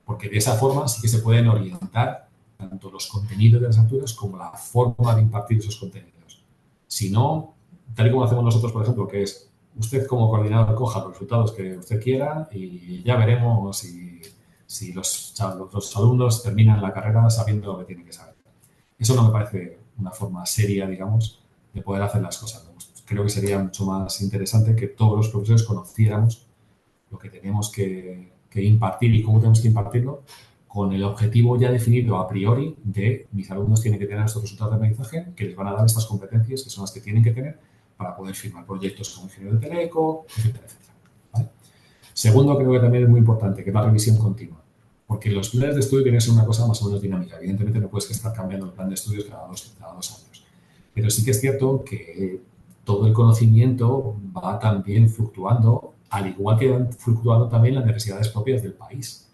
Porque de esa forma sí que se pueden orientar tanto los contenidos de las asignaturas como la forma de impartir esos contenidos. Si no, tal y como hacemos nosotros, por ejemplo, que es usted como coordinador coja los resultados que usted quiera y ya veremos si los alumnos terminan la carrera sabiendo lo que tienen que saber. Eso no me parece una forma seria, digamos, de poder hacer las cosas. Creo que sería mucho más interesante que todos los profesores conociéramos lo que tenemos que impartir y cómo tenemos que impartirlo con el objetivo ya definido a priori de mis alumnos tienen que tener estos resultados de aprendizaje que les van a dar estas competencias que son las que tienen que tener para poder firmar proyectos como ingeniero de teleco, etcétera, etcétera. ¿Vale? Segundo, creo que también es muy importante que la revisión continua. Porque los planes de estudio tienen que ser una cosa más o menos dinámica. Evidentemente no puedes estar cambiando el plan de estudios cada dos años. Pero sí que es cierto que todo el conocimiento va también fluctuando, al igual que van fluctuando también las necesidades propias del país.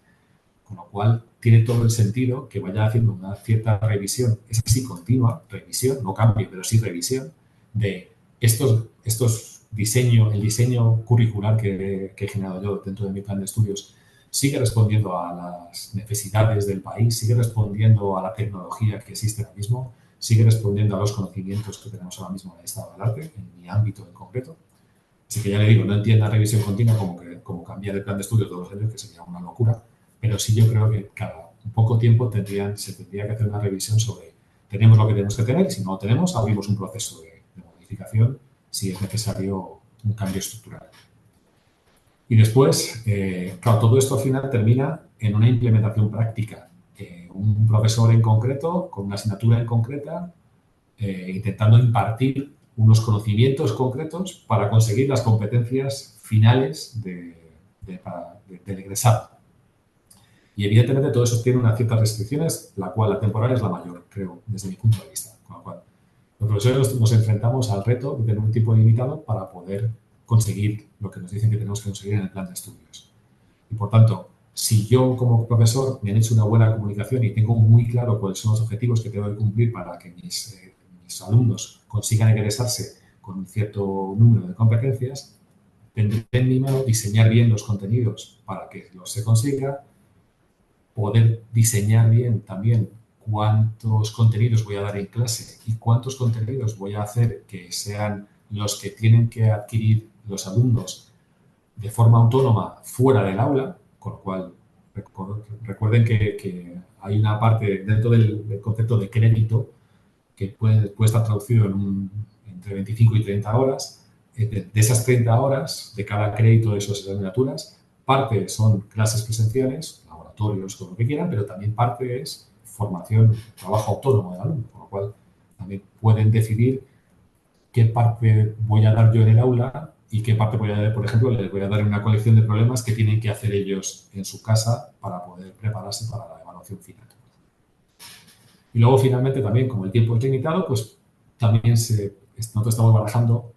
Con lo cual tiene todo el sentido que vaya haciendo una cierta revisión, es así continua, revisión, no cambio, pero sí revisión, de el diseño curricular que he generado yo dentro de mi plan de estudios sigue respondiendo a las necesidades del país, sigue respondiendo a la tecnología que existe ahora mismo, sigue respondiendo a los conocimientos que tenemos ahora mismo en el estado del arte, en mi ámbito en concreto. Así que ya le digo, no entiendo la revisión continua como cambiar el plan de estudio todos los años, que sería una locura, pero sí yo creo que cada poco tiempo se tendría que hacer una revisión sobre tenemos lo que tenemos que tener y si no lo tenemos, abrimos un proceso de modificación si es necesario un cambio estructural. Y después, claro, todo esto al final termina en una implementación práctica. Un profesor en concreto, con una asignatura en concreta, intentando impartir unos conocimientos concretos para conseguir las competencias finales del egresado. Y evidentemente todo eso tiene unas ciertas restricciones, la cual la temporal es la mayor, creo, desde mi punto de vista. Con lo cual, los profesores nos enfrentamos al reto de tener un tiempo limitado para poder conseguir lo que nos dicen que tenemos que conseguir en el plan de estudios. Y por tanto, si yo como profesor me han hecho una buena comunicación y tengo muy claro cuáles son los objetivos que tengo que cumplir para que mis alumnos consigan egresarse con un cierto número de competencias, tendré en mi mano diseñar bien los contenidos para que los se consiga, poder diseñar bien también cuántos contenidos voy a dar en clase y cuántos contenidos voy a hacer que sean los que tienen que adquirir los alumnos de forma autónoma fuera del aula, con lo cual recuerden que hay una parte dentro del concepto de crédito que puede estar traducido entre 25 y 30 horas. De esas 30 horas, de cada crédito de esas asignaturas, parte son clases presenciales, laboratorios, todo lo que quieran, pero también parte es formación, trabajo autónomo del alumno, con lo cual también pueden decidir qué parte voy a dar yo en el aula y qué parte voy a dar, por ejemplo, les voy a dar una colección de problemas que tienen que hacer ellos en su casa para poder prepararse para la evaluación final. Y luego, finalmente, también, como el tiempo es limitado, pues también nosotros estamos barajando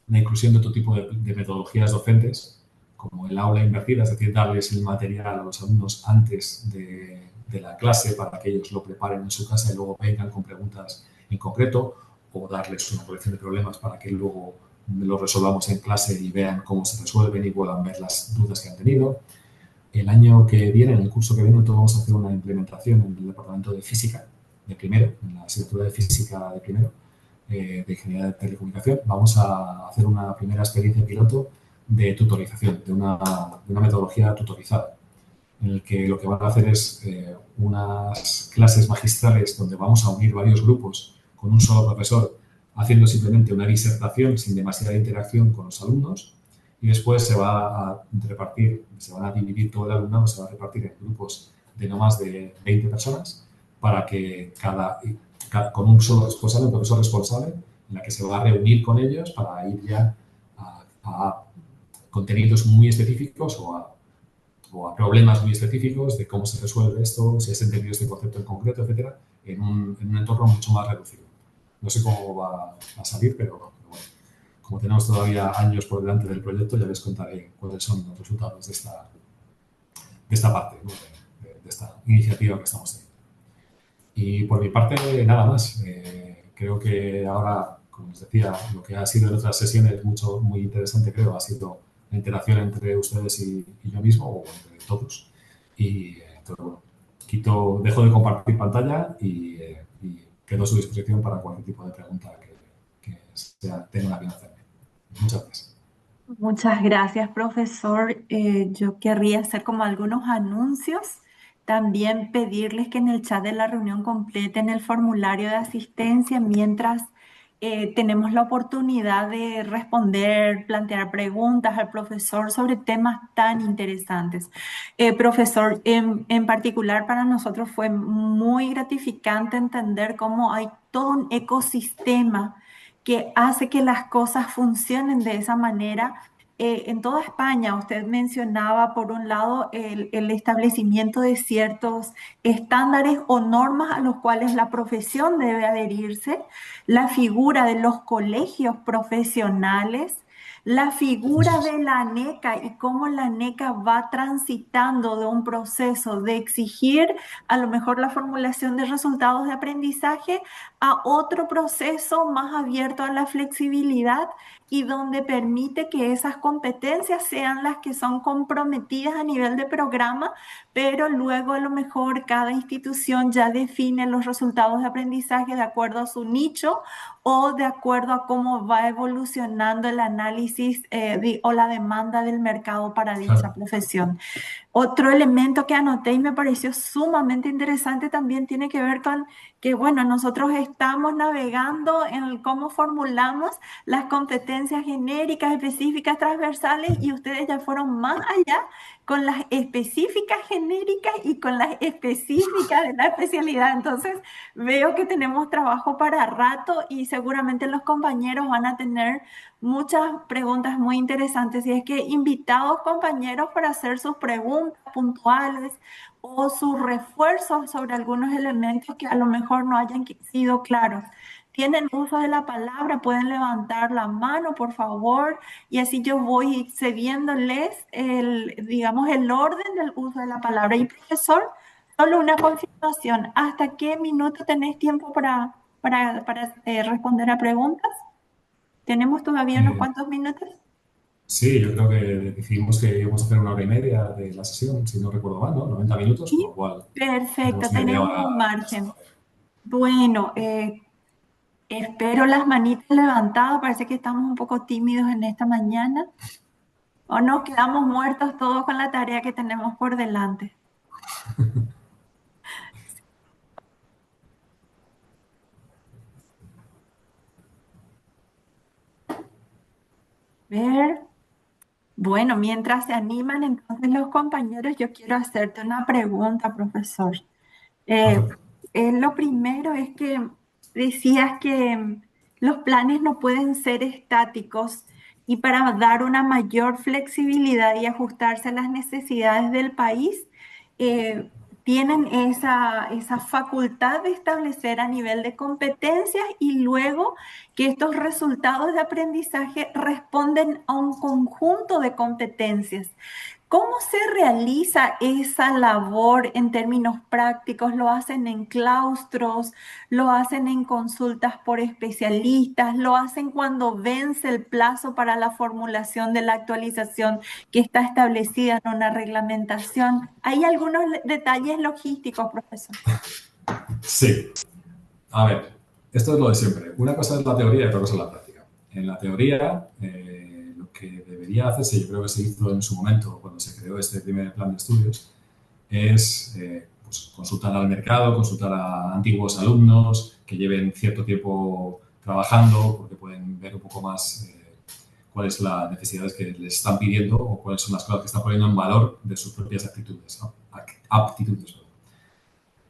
la inclusión de otro tipo de metodologías docentes, como el aula invertida, es decir, darles el material a los alumnos antes de la clase para que ellos lo preparen en su casa y luego vengan con preguntas en concreto, o darles una colección de problemas para que luego los resolvamos en clase y vean cómo se resuelven y puedan ver las dudas que han tenido. El año que viene, en el curso que viene, nosotros vamos a hacer una implementación en el departamento de física de primero, en la asignatura de física de primero, de Ingeniería de Telecomunicación, vamos a hacer una primera experiencia piloto de tutorización, de una metodología tutorizada, en el que lo que van a hacer es unas clases magistrales donde vamos a unir varios grupos con un solo profesor, haciendo simplemente una disertación sin demasiada interacción con los alumnos, y después se va a repartir, se van a dividir todo el alumnado, se va a repartir en grupos de no más de 20 personas para que con un solo responsable, un profesor responsable, en la que se va a reunir con ellos para ir ya a contenidos muy específicos o a problemas muy específicos de cómo se resuelve esto, si has entendido este concepto en concreto, etcétera, en un entorno mucho más reducido. No sé cómo va a salir, pero bueno, como tenemos todavía años por delante del proyecto, ya les contaré cuáles son los resultados de esta parte, ¿no? de esta iniciativa que estamos teniendo. Y por mi parte, nada más. Creo que ahora, como les decía, lo que ha sido en otras sesiones muy interesante, creo, ha sido la interacción entre ustedes y yo mismo, o entre todos. Y entonces, bueno, dejo de compartir pantalla y quedo a su disposición para cualquier tipo de pregunta que tenga que hacerme. Muchas gracias. Muchas gracias, profesor. Yo querría hacer como algunos anuncios. También pedirles que en el chat de la reunión completen el formulario de asistencia mientras tenemos la oportunidad de responder, plantear preguntas al profesor sobre temas tan interesantes. Profesor, en particular para nosotros fue muy gratificante entender cómo hay todo un ecosistema que hace que las cosas funcionen de esa manera. En toda España, usted mencionaba, por un lado, el establecimiento de ciertos estándares o normas a los cuales la profesión debe adherirse, la figura de los colegios profesionales, la figura de la NECA y cómo la NECA va transitando de un proceso de exigir a lo mejor la formulación de resultados de aprendizaje a otro proceso más abierto a la flexibilidad y donde permite que esas competencias sean las que son comprometidas a nivel de programa, pero luego a lo mejor cada institución ya define los resultados de aprendizaje de acuerdo a su nicho o de acuerdo a cómo va evolucionando el análisis o la demanda del mercado para dicha profesión. Otro elemento que anoté y me pareció sumamente interesante también tiene que ver con que, bueno, nosotros estamos navegando en cómo formulamos las competencias genéricas, específicas, transversales y ustedes ya fueron más allá con las específicas genéricas y con las específicas de la especialidad. Entonces, veo que tenemos trabajo para rato y seguramente los compañeros van a tener muchas preguntas muy interesantes. Y es que invitados compañeros para hacer sus preguntas puntuales o sus refuerzos sobre algunos elementos que a lo mejor no hayan sido claros. Tienen uso de la palabra, pueden levantar la mano, por favor, y así yo voy cediéndoles digamos, el orden del uso de la palabra. Y profesor, solo una confirmación, ¿hasta qué minuto tenés tiempo para responder a preguntas? ¿Tenemos todavía unos cuantos minutos? Sí, yo creo que decidimos que íbamos a hacer 1 hora y media de la sesión, si no recuerdo mal, ¿no? 90 minutos, Sí, por lo cual perfecto, tenemos media tenemos hora. un margen. Bueno, espero las manitas levantadas, parece que estamos un poco tímidos en esta mañana. O nos quedamos muertos todos con la tarea que tenemos por delante. Ver. Bueno, mientras se animan entonces los compañeros, yo quiero hacerte una pregunta, profesor. Eh, Perfecto. lo primero es que decías que los planes no pueden ser estáticos y para dar una mayor flexibilidad y ajustarse a las necesidades del país, eh, tienen esa facultad de establecer a nivel de competencias y luego que estos resultados de aprendizaje responden a un conjunto de competencias. ¿Cómo se realiza esa labor en términos prácticos? ¿Lo hacen en claustros? ¿Lo hacen en consultas por especialistas? ¿Lo hacen cuando vence el plazo para la formulación de la actualización que está establecida en una reglamentación? Hay algunos detalles logísticos, profesor. Sí. A ver. esto es lo de siempre. Una cosa es la teoría y otra cosa es la práctica. En la teoría, lo que debería hacerse, yo creo que se hizo en su momento cuando se creó este primer plan de estudios, es pues, consultar al mercado, consultar a antiguos alumnos que lleven cierto tiempo trabajando porque pueden ver un poco más cuáles son las necesidades que les están pidiendo o cuáles son las cosas que están poniendo en valor de sus propias actitudes, ¿no? Aptitudes.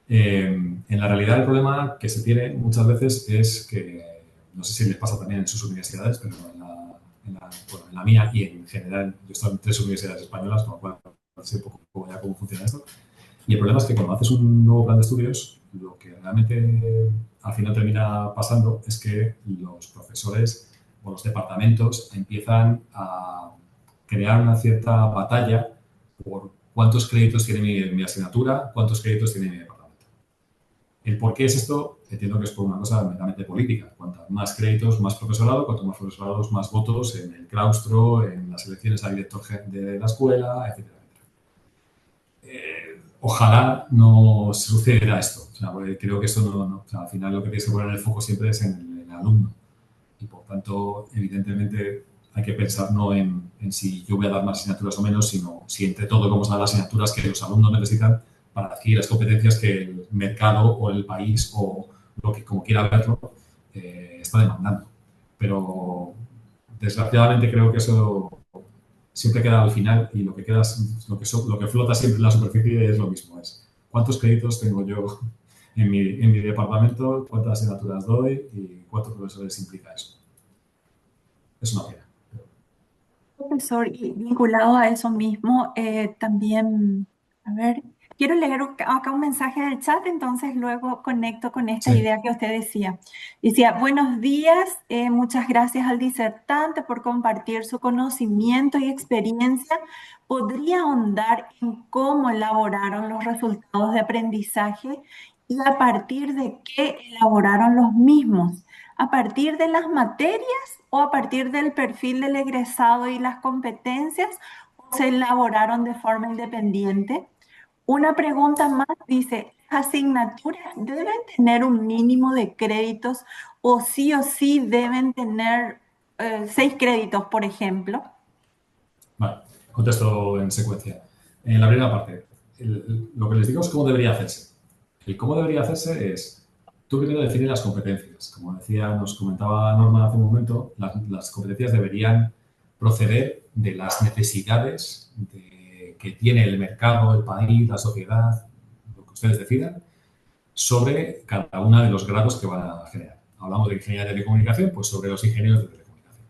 En la realidad, el problema que se tiene muchas veces es que, no sé si les pasa también en sus universidades, pero bueno, en la mía y en general, yo he estado en 3 universidades españolas, con lo cual sé un poco ya cómo funciona esto. Y el problema es que cuando haces un nuevo plan de estudios, lo que realmente al final termina pasando es que los profesores o los departamentos empiezan a crear una cierta batalla por cuántos créditos tiene mi asignatura, cuántos créditos tiene mi departamento. El por qué es esto, entiendo que es por una cosa meramente política. Cuanto más créditos, más profesorado, cuanto más profesorados, más votos en el claustro, en las elecciones a director de la escuela, etcétera. Ojalá no suceda esto. O sea, porque creo que esto no o sea, al final lo que tienes que poner el foco siempre es en el alumno. Y por tanto, evidentemente, hay que pensar no en si yo voy a dar más asignaturas o menos, sino si entre todo vamos a dar las asignaturas que los alumnos necesitan para adquirir las competencias que el mercado o el país o lo que como quiera verlo está demandando. Pero desgraciadamente creo que eso siempre queda al final y lo que queda, lo que flota siempre en la superficie es lo mismo. Es cuántos créditos tengo yo en mi departamento, cuántas asignaturas doy y cuántos profesores implica eso. Es una pena. Profesor, y vinculado a eso mismo, también, a ver, quiero leer acá un mensaje del chat, entonces luego conecto con esta Sí. idea que usted decía. Decía, buenos días, muchas gracias al disertante por compartir su conocimiento y experiencia. ¿Podría ahondar en cómo elaboraron los resultados de aprendizaje y a partir de qué elaboraron los mismos? ¿A partir de las materias o a partir del perfil del egresado y las competencias o se elaboraron de forma independiente? Una pregunta más dice, ¿las asignaturas deben tener un mínimo de créditos o sí deben tener 6 créditos, por ejemplo? Vale, contesto en secuencia. En la primera parte, lo que les digo es cómo debería hacerse. El cómo debería hacerse es, tú primero defines las competencias. Como decía, nos comentaba Norma hace un momento, las competencias deberían proceder de las necesidades que tiene el mercado, el país, la sociedad, lo que ustedes decidan, sobre cada uno de los grados que van a generar. Hablamos de ingeniería de telecomunicación, pues sobre los ingenieros de telecomunicación.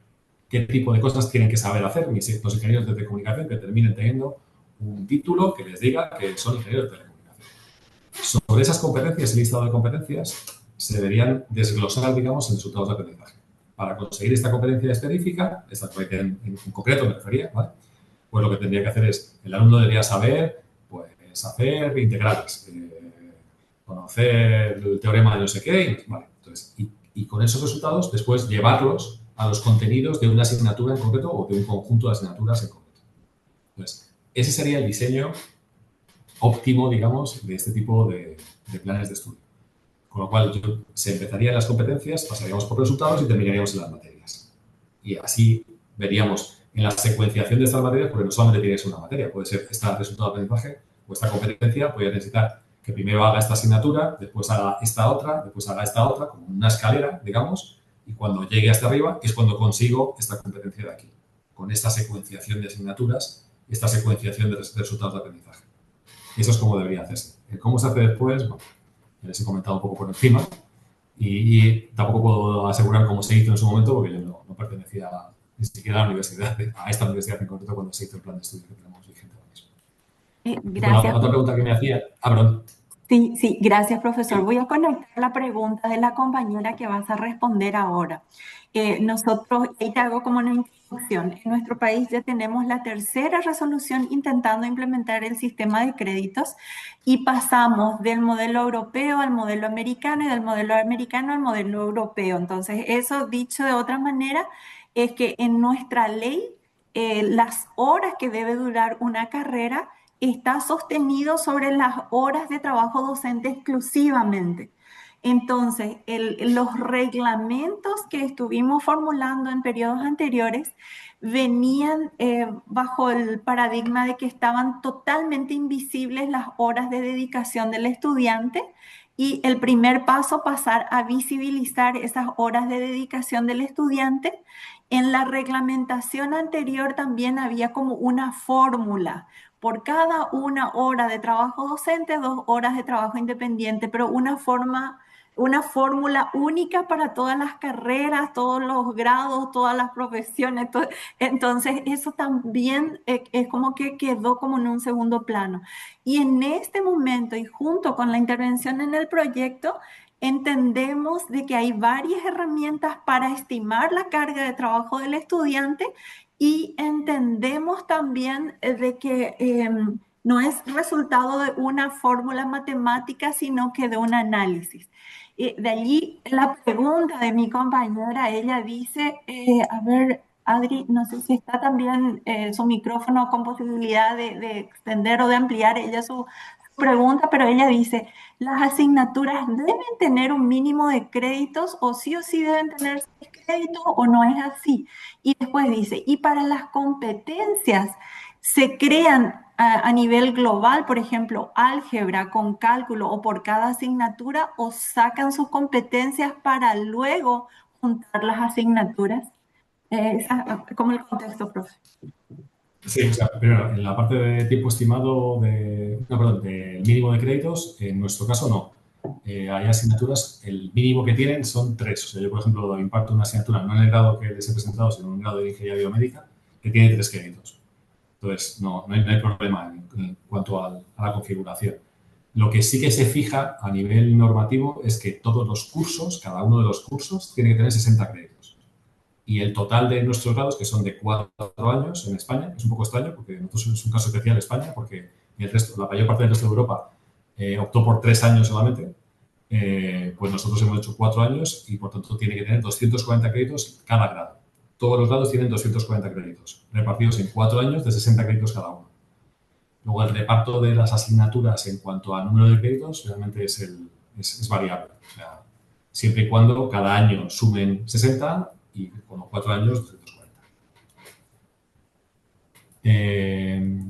¿Qué tipo de cosas tienen que saber hacer los ingenieros de telecomunicación que terminen teniendo un título que les diga que son ingenieros de telecomunicación? Sobre esas competencias, el listado de competencias, se deberían desglosar, digamos, en resultados de aprendizaje. Para conseguir esta competencia específica, esta competencia en concreto me refería, ¿vale? Pues lo que tendría que hacer es, el alumno debería saber, pues, hacer integrales, conocer el teorema de no sé qué, vale. Entonces, y con esos resultados, después llevarlos a los contenidos de una asignatura en concreto o de un conjunto de asignaturas en concreto. Entonces, ese sería el diseño óptimo, digamos, de este tipo de planes de estudio. Con lo cual, se empezaría en las competencias, pasaríamos por resultados y terminaríamos en las materias. Y así veríamos en la secuenciación de estas materias, porque no solamente tiene que ser una materia, puede ser este resultado de aprendizaje o esta competencia, puede necesitar que primero haga esta asignatura, después haga esta otra, después haga esta otra, como una escalera, digamos, y cuando llegue hasta arriba es cuando consigo esta competencia de aquí, con esta secuenciación de asignaturas, esta secuenciación de resultados de aprendizaje. Y eso es como debería hacerse. ¿Cómo se hace después? Bueno, les he comentado un poco por encima y tampoco puedo asegurar cómo se hizo en su momento porque yo no pertenecía ni siquiera a la universidad, a esta universidad en concreto cuando se hizo el plan de estudio que tenemos vigente ahora mismo. Y con la Gracias. otra pregunta que me hacía, perdón. Sí, sí, gracias, profesor. Voy a conectar la pregunta de la compañera que vas a responder ahora. Nosotros, y te hago como una introducción, en nuestro país ya tenemos la tercera resolución intentando implementar el sistema de créditos y pasamos del modelo europeo al modelo americano y del modelo americano al modelo europeo. Entonces, eso dicho de otra manera, es que en nuestra ley, las horas que debe durar una carrera está sostenido sobre las horas de trabajo docente exclusivamente. Entonces, los reglamentos que estuvimos formulando en periodos anteriores venían bajo el paradigma de que estaban totalmente invisibles las horas de dedicación del estudiante y el primer paso, pasar a visibilizar esas horas de dedicación del estudiante. En la reglamentación anterior también había como una fórmula. Por cada 1 hora de trabajo docente, 2 horas de trabajo independiente, pero una fórmula única para todas las carreras, todos los grados, todas las profesiones. Entonces, eso también es como que quedó como en un segundo plano. Y en este momento, y junto con la intervención en el proyecto, entendemos de que hay varias herramientas para estimar la carga de trabajo del estudiante y entendemos también de que no es resultado de una fórmula matemática, sino que de un análisis. De allí la pregunta de mi compañera, ella dice, a ver, Adri, no sé si está también su micrófono con posibilidad de extender o de ampliar ella su pregunta, pero ella dice, ¿las asignaturas deben tener un mínimo de créditos o sí deben tener 6 créditos o no es así? Y después dice, y para las competencias, ¿se crean a nivel global, por ejemplo, álgebra con cálculo o por cada asignatura o sacan sus competencias para luego juntar las asignaturas? Como el contexto, profe. Sí, o sea, primero, en la parte de tiempo estimado del mínimo de créditos, en nuestro caso no. Hay asignaturas, el mínimo que tienen son 3. O sea, yo, por ejemplo, imparto una asignatura, no en el grado que les he presentado, sino en un grado de ingeniería biomédica, que tiene 3 créditos. Entonces, no hay problema en cuanto a la configuración. Lo que sí que se fija a nivel normativo es que todos los cursos, cada uno de los cursos, tiene que tener 60 créditos. Y el total de nuestros grados, que son de 4 años en España, es un poco extraño porque nosotros es un caso especial España, porque la mayor parte del resto de Europa optó por 3 años solamente, pues nosotros hemos hecho 4 años y por tanto tiene que tener 240 créditos cada grado. Todos los grados tienen 240 créditos, repartidos en 4 años de 60 créditos cada uno. Luego, el reparto de las asignaturas en cuanto a número de créditos realmente es variable. O sea, siempre y cuando cada año sumen 60 y con los 4 años 240.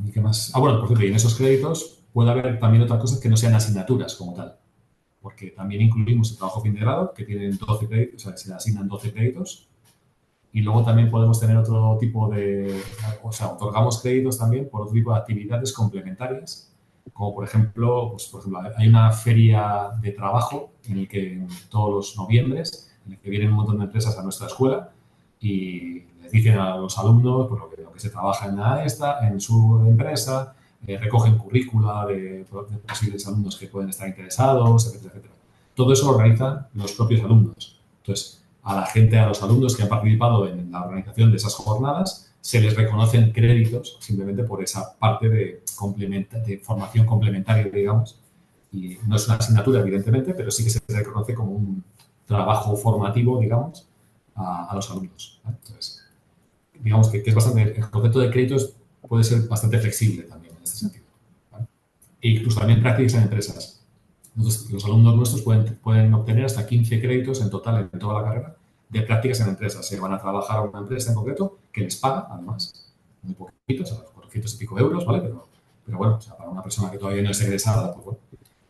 ¿Y qué más? Bueno, por cierto, y en esos créditos puede haber también otras cosas que no sean asignaturas como tal. Porque también incluimos el trabajo fin de grado, que tienen 12 créditos, o sea, se le asignan 12 créditos. Y luego también podemos tener otro tipo o sea, otorgamos créditos también por otro tipo de actividades complementarias, como por ejemplo, hay una feria de trabajo en el que todos los noviembres, en el que vienen un montón de empresas a nuestra escuela y les dicen a los alumnos pues, lo que se trabaja en su empresa, recogen currícula de posibles alumnos que pueden estar interesados, etcétera, etcétera. Todo eso lo organizan los propios alumnos. Entonces, a los alumnos que han participado en la organización de esas jornadas, se les reconocen créditos simplemente por esa parte de formación complementaria, digamos. Y no es una asignatura, evidentemente, pero sí que se reconoce como un trabajo formativo, digamos, a los alumnos, ¿vale? Entonces, digamos que es bastante, el concepto de créditos puede ser bastante flexible también en este sentido, ¿vale? E incluso también prácticas en empresas. Los alumnos nuestros pueden obtener hasta 15 créditos en total en toda la carrera de prácticas en empresas. Se van a trabajar a una empresa en concreto que les paga, además, muy poquito, o sea, 400 y pico euros, ¿vale? Pero bueno, o sea, para una persona que todavía no es egresada, pues bueno,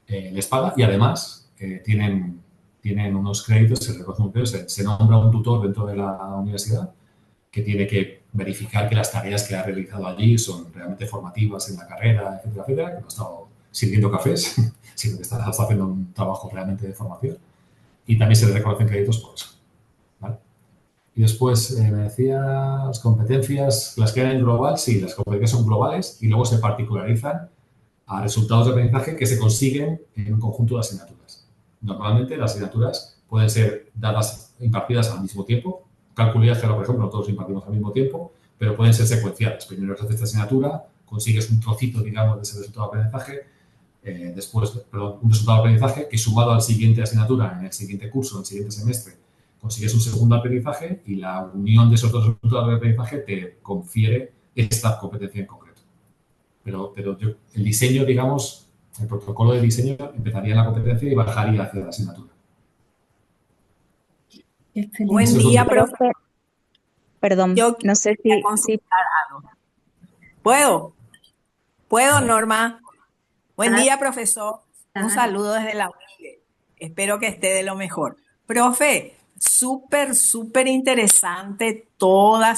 les paga y además tienen unos créditos, se reconocen un crédito, se nombra un tutor dentro de la universidad que tiene que verificar que las tareas que ha realizado allí son realmente formativas en la carrera, etcétera, etcétera, que no ha estado sirviendo cafés, sino que está haciendo un trabajo realmente de formación. Y también se le reconocen créditos por eso, ¿vale? Y después me decía las competencias, las que eran en global, sí, las competencias son globales y luego se particularizan a resultados de aprendizaje que se consiguen en un conjunto de asignaturas. Normalmente las asignaturas pueden ser impartidas al mismo tiempo. Cálculo y álgebra, por ejemplo, no todos impartimos al mismo tiempo, pero pueden ser secuenciadas. Primero haces esta asignatura, consigues un trocito, digamos, de ese resultado de aprendizaje, un resultado de aprendizaje que sumado a la siguiente asignatura, en el siguiente curso, en el siguiente semestre, consigues un segundo aprendizaje y la unión de esos dos resultados de aprendizaje te confiere esta competencia en concreto. Pero el diseño, digamos, el protocolo de diseño empezaría en la competencia y bajaría hacia la asignatura. Excelente. Eso Buen es lo día, que... profe. Profe, perdón, Yo no sé quería si consultar algo. ¿Puedo? ¿Puedo, Norma? Buen día, profesor. Un Claro. saludo desde la UNILE. Espero que esté de lo mejor. Profe, súper interesante toda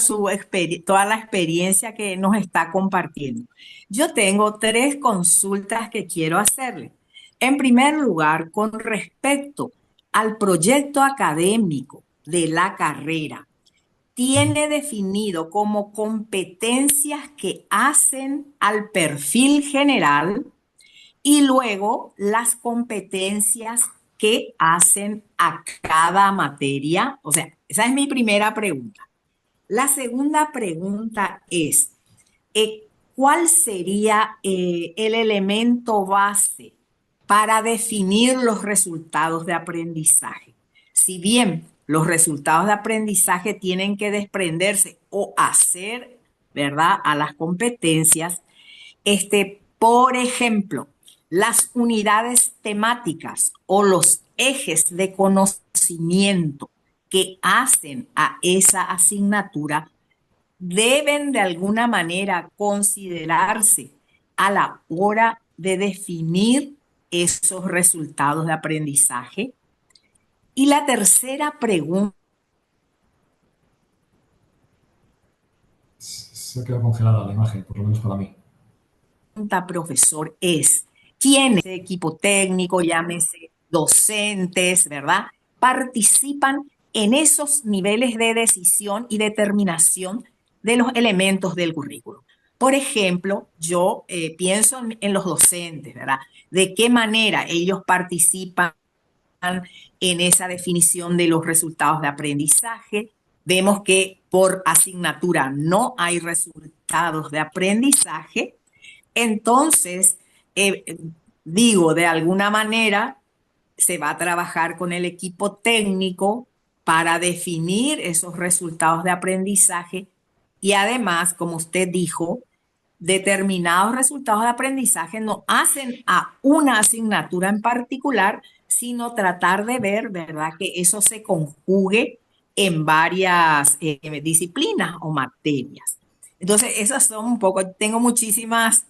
la experiencia que nos está compartiendo. Yo tengo 3 consultas que quiero hacerle. En primer lugar, con respecto al proyecto académico de la carrera, tiene definido como competencias que hacen al perfil general y luego las competencias que hacen a cada materia. O sea, esa es mi primera pregunta. La segunda pregunta es, eh, ¿cuál sería el elemento base para definir los resultados de aprendizaje? Si bien los resultados de aprendizaje tienen que desprenderse o hacer, ¿verdad?, a las competencias, por ejemplo, las unidades temáticas o los ejes de conocimiento que hacen a esa asignatura deben de alguna manera considerarse a la hora de definir esos resultados de aprendizaje. Y la tercera pregunta, Se ha quedado congelada la imagen, por lo menos para mí. profesor, es quiénes, equipo técnico, llámese docentes, ¿verdad?, participan en esos niveles de decisión y determinación de los elementos del currículo. Por ejemplo, yo pienso en los docentes, ¿verdad? De qué manera ellos participan en esa definición de los resultados de aprendizaje. Vemos que por asignatura no hay resultados de aprendizaje. Entonces, digo, de alguna manera se va a trabajar con el equipo técnico para definir esos resultados de aprendizaje y además, como usted dijo, determinados resultados de aprendizaje no hacen a una asignatura en particular, sino tratar de ver, ¿verdad?, que eso se conjugue en varias disciplinas o materias. Entonces, esas son un poco, tengo muchísimas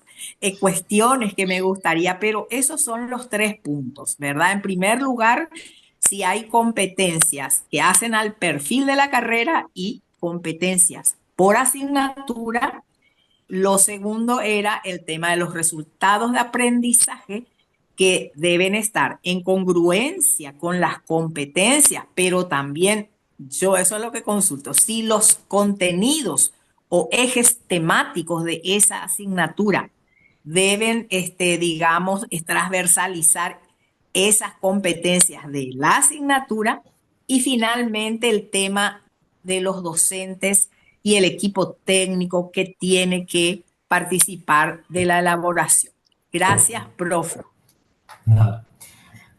cuestiones que me gustaría, pero esos son los 3 puntos, ¿verdad? En primer lugar, si hay competencias que hacen al perfil de la carrera y competencias por asignatura. Lo segundo era el tema de los resultados de aprendizaje que deben estar en congruencia con las competencias, pero también yo eso es lo que consulto, si los contenidos o ejes temáticos de esa asignatura deben, digamos, transversalizar esas competencias de la asignatura y finalmente el tema de los docentes y el equipo técnico que tiene que participar de la elaboración. Gracias, profe. Nada.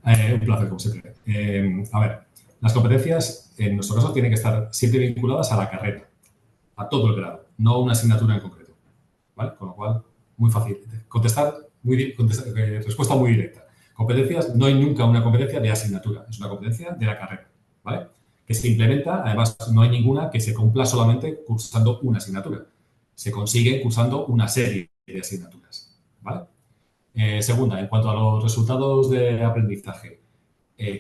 Un placer, como siempre. A ver, las competencias, en nuestro caso, tienen que estar siempre vinculadas a la carrera, a todo el grado, no a una asignatura en concreto. ¿Vale? Con lo cual, muy fácil. Respuesta muy directa. Competencias, no hay nunca una competencia de asignatura, es una competencia de la carrera. ¿Vale? Que se implementa, además, no hay ninguna que se cumpla solamente cursando una asignatura. Se consigue cursando una serie de asignaturas. ¿Vale? Segunda, en cuanto a los resultados de aprendizaje.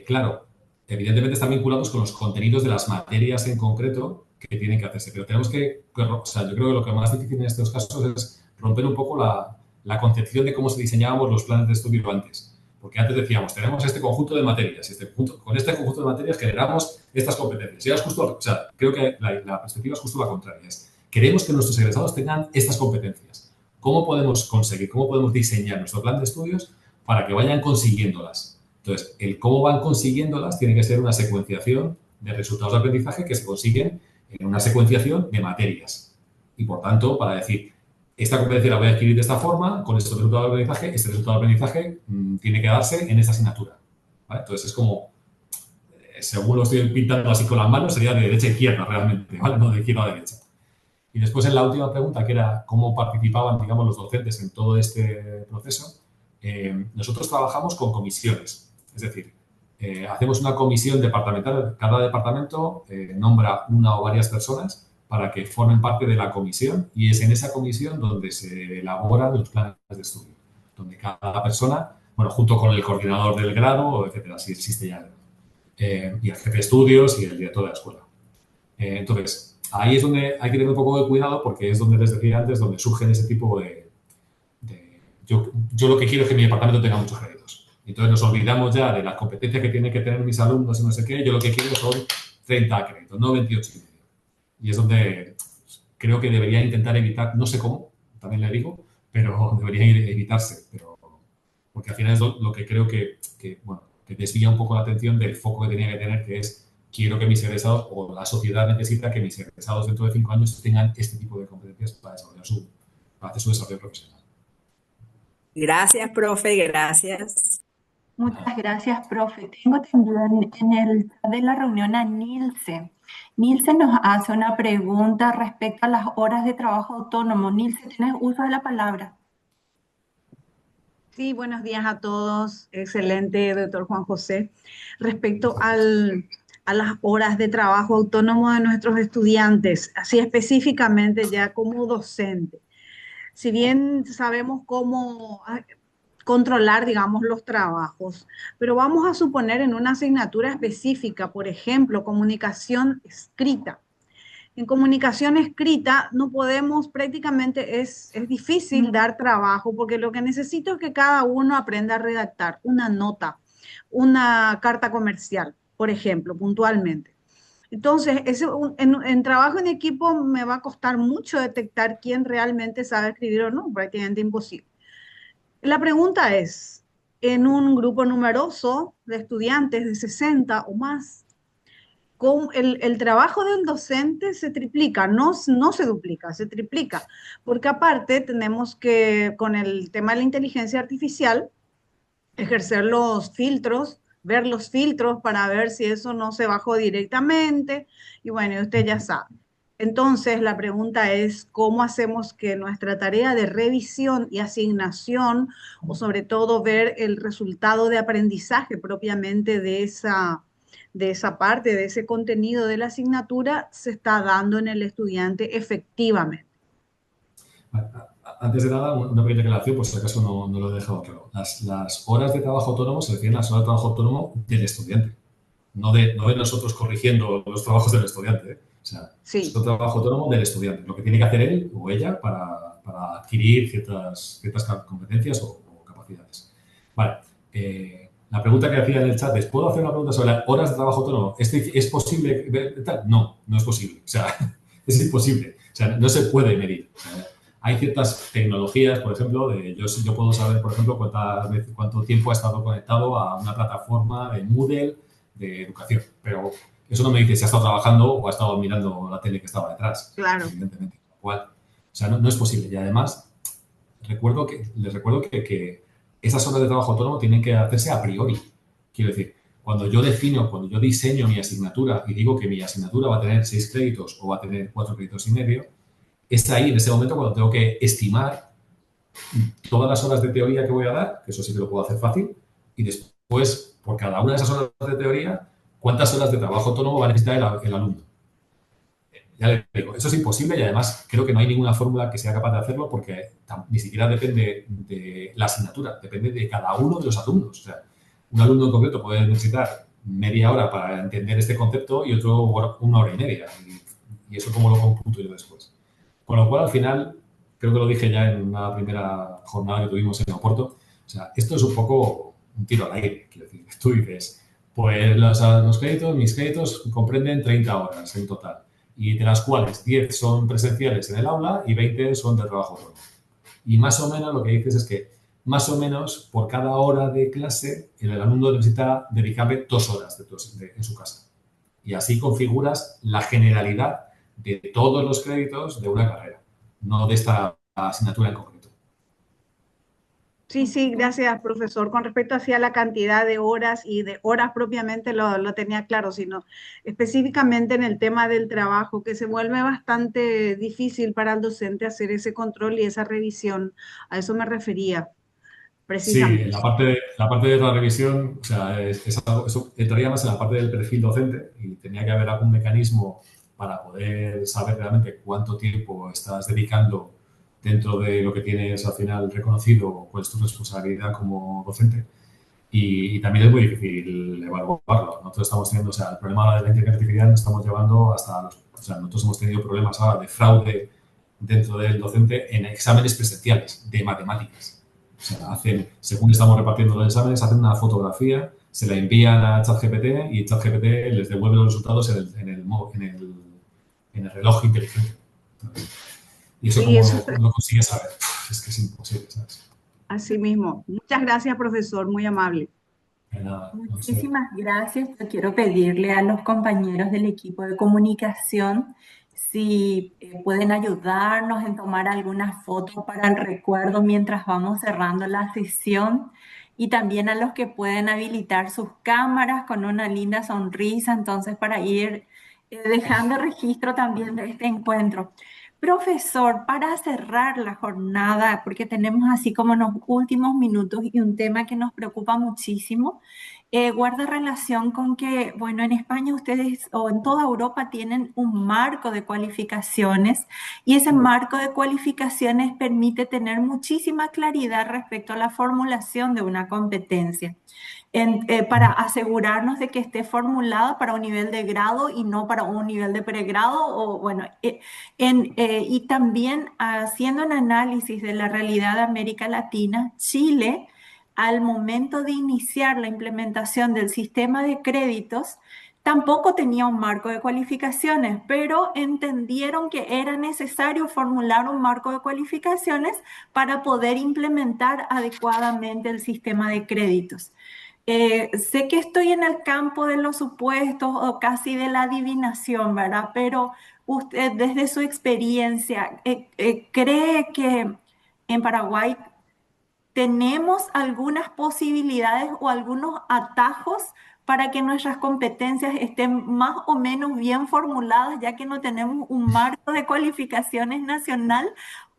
Claro, evidentemente están vinculados con los contenidos de las materias en concreto que tienen que hacerse, pero tenemos o sea, yo creo que lo que más difícil en estos casos es romper un poco la concepción de cómo se diseñábamos los planes de estudio antes. Porque antes decíamos, tenemos este conjunto de materias, con este conjunto de materias generamos estas competencias. Y ahora es justo, o sea, creo que la perspectiva es justo la contraria. Queremos que nuestros egresados tengan estas competencias. ¿Cómo podemos conseguir, cómo podemos diseñar nuestro plan de estudios para que vayan consiguiéndolas? Entonces, el cómo van consiguiéndolas tiene que ser una secuenciación de resultados de aprendizaje que se consiguen en una secuenciación de materias. Y, por tanto, para decir, esta competencia la voy a adquirir de esta forma, con este resultado de aprendizaje, este resultado de aprendizaje tiene que darse en esta asignatura. ¿Vale? Entonces, es como, según lo estoy pintando así con las manos, sería de derecha a izquierda realmente, ¿vale? No de izquierda a derecha. Y después, en la última pregunta, que era cómo participaban, digamos, los docentes en todo este proceso, nosotros trabajamos con comisiones. Es decir, hacemos una comisión departamental. Cada departamento nombra una o varias personas para que formen parte de la comisión y es en esa comisión donde se elaboran los planes de estudio, donde cada persona, bueno, junto con el coordinador del grado, etcétera, si existe ya, y el jefe de estudios y el director de la escuela. Entonces, ahí es donde hay que tener un poco de cuidado porque es donde les decía antes, donde surgen ese tipo yo lo que quiero es que mi departamento tenga muchos créditos. Entonces nos olvidamos ya de las competencias que tienen que tener mis alumnos y no sé qué. Yo lo que quiero son 30 créditos, no 28 y medio. Y es donde creo que debería intentar evitar, no sé cómo, también le digo, pero debería evitarse. Porque al final es lo que creo que desvía un poco la atención del foco que tenía que tener, que es quiero que mis egresados o la sociedad necesita que mis egresados dentro de 5 años tengan este tipo de competencias para hacer su desarrollo profesional. Gracias, profe, gracias. Muchas gracias, profe. Tengo también en el chat de la reunión a Nilce. Nilce nos hace una pregunta respecto a las horas de trabajo autónomo. Nilce, tienes uso de la palabra. Sí, buenos días a todos. Excelente, doctor Juan José. Respecto a las horas de trabajo autónomo de nuestros estudiantes, así específicamente ya como docente. Si bien sabemos cómo controlar, digamos, los trabajos, pero vamos a suponer en una asignatura específica, por ejemplo, comunicación escrita. En comunicación escrita no podemos, prácticamente es difícil dar trabajo porque lo que necesito es que cada uno aprenda a redactar una nota, una carta comercial, por ejemplo, puntualmente. Entonces, en trabajo en equipo me va a costar mucho detectar quién realmente sabe escribir o no, prácticamente imposible. La pregunta es, en un grupo numeroso de estudiantes de 60 o más, el trabajo del docente se triplica, no se duplica, se triplica, porque aparte tenemos que, con el tema de la inteligencia artificial, ejercer los filtros, ver los filtros para ver si eso no se bajó directamente, y bueno, usted ya sabe. Entonces, la pregunta es, ¿cómo hacemos que nuestra tarea de revisión y asignación, o sobre todo ver el resultado de aprendizaje propiamente de esa parte, de ese contenido de la asignatura, se está dando en el estudiante efectivamente? Antes de nada, una pequeña aclaración, por si acaso no lo he dejado claro. Las horas de trabajo autónomo se refieren a las horas de trabajo autónomo del estudiante, no de nosotros corrigiendo los trabajos del estudiante. O sea, sí, es un trabajo autónomo del estudiante, lo que tiene que hacer él o ella para adquirir ciertas competencias o capacidades. Vale. La pregunta que hacía en el chat es, ¿puedo hacer una pregunta sobre las horas de trabajo autónomo? ¿Es posible tal? No, no es posible. O sea, es imposible. O sea, no se puede medir. O sea, hay ciertas tecnologías, por ejemplo, yo puedo saber, por ejemplo, cuánto tiempo ha estado conectado a una plataforma de Moodle de educación, pero eso no me dice si ha estado trabajando o ha estado mirando la tele que estaba detrás. claro. Evidentemente. O sea, no es posible. Y además, les recuerdo que esas horas de trabajo autónomo tienen que hacerse a priori. Quiero decir, cuando yo diseño mi asignatura y digo que mi asignatura va a tener 6 créditos o va a tener 4 créditos y medio, es ahí, en ese momento, cuando tengo que estimar todas las horas de teoría que voy a dar, que eso sí que lo puedo hacer fácil, y después, por cada una de esas horas de teoría, cuántas horas de trabajo autónomo va a necesitar el alumno. Ya le digo, eso es imposible y además creo que no hay ninguna fórmula que sea capaz de hacerlo porque ni siquiera depende de la asignatura, depende de cada uno de los alumnos. O sea, un alumno en concreto puede necesitar media hora para entender este concepto y otro 1 hora y media. Y eso como lo computo yo después. Con lo cual, al final, creo que lo dije ya en una primera jornada que tuvimos en Oporto, o sea, esto es un poco un tiro al aire. Quiero decir, tú dices, pues mis créditos comprenden 30 horas en total y de las cuales 10 son presenciales en el aula y 20 son de trabajo autónomo. Y más o menos lo que dices es que más o menos por cada hora de clase el alumno necesita dedicarle 2 horas en su casa. Y así configuras la generalidad de todos los créditos de una carrera, no de esta asignatura en concreto. Sí, sí, gracias, profesor. Con respecto hacia la cantidad de horas y de horas propiamente lo tenía claro, sino específicamente en el tema del trabajo, que se vuelve bastante difícil para el docente hacer ese control y esa revisión. A eso me refería. Sí, en precisamente. la parte de la revisión, o sea, eso entraría más en la parte del perfil docente y tenía que haber algún mecanismo para poder saber realmente cuánto tiempo estás dedicando dentro de lo que tienes al final reconocido, cuál es tu responsabilidad como docente. Y también es muy difícil evaluarlo. Nosotros estamos teniendo, o sea, el problema de la inteligencia artificial nos estamos llevando hasta o sea, nosotros hemos tenido problemas ahora de fraude dentro del docente en exámenes presenciales de matemáticas. O sea, según estamos repartiendo los exámenes, hacen una fotografía, se la envían a ChatGPT y ChatGPT les devuelve los resultados en el reloj inteligente. Y eso Sí, cómo eso es lo consigues saber. Es que es imposible, ¿sabes? así mismo. Muchas gracias, profesor, muy amable. Nada, no sé. Muchísimas gracias. Yo quiero pedirle a los compañeros del equipo de comunicación si pueden ayudarnos en tomar algunas fotos para el recuerdo mientras vamos cerrando la sesión y también a los que pueden habilitar sus cámaras con una linda sonrisa, entonces para ir dejando registro también de este encuentro. Profesor, para cerrar la jornada, porque tenemos así como los últimos minutos y un tema que nos preocupa muchísimo, guarda relación con que, bueno, en España ustedes o en toda Europa tienen un marco de cualificaciones y ese marco de cualificaciones permite tener muchísima claridad respecto a la formulación de una competencia para asegurarnos de que esté formulada para un nivel de grado y no para un nivel de pregrado. O, bueno, y también haciendo un análisis de la realidad de América Latina, Chile, al momento de iniciar la implementación del sistema de créditos, tampoco tenía un marco de cualificaciones, pero entendieron que era necesario formular un marco de cualificaciones para poder implementar adecuadamente el sistema de créditos. Sé que estoy en el campo de los supuestos o casi de la adivinación, ¿verdad? Pero usted, desde su experiencia, ¿cree que en Paraguay tenemos algunas posibilidades o algunos atajos para que nuestras competencias estén más o menos bien formuladas, ya que no tenemos un marco de cualificaciones nacional?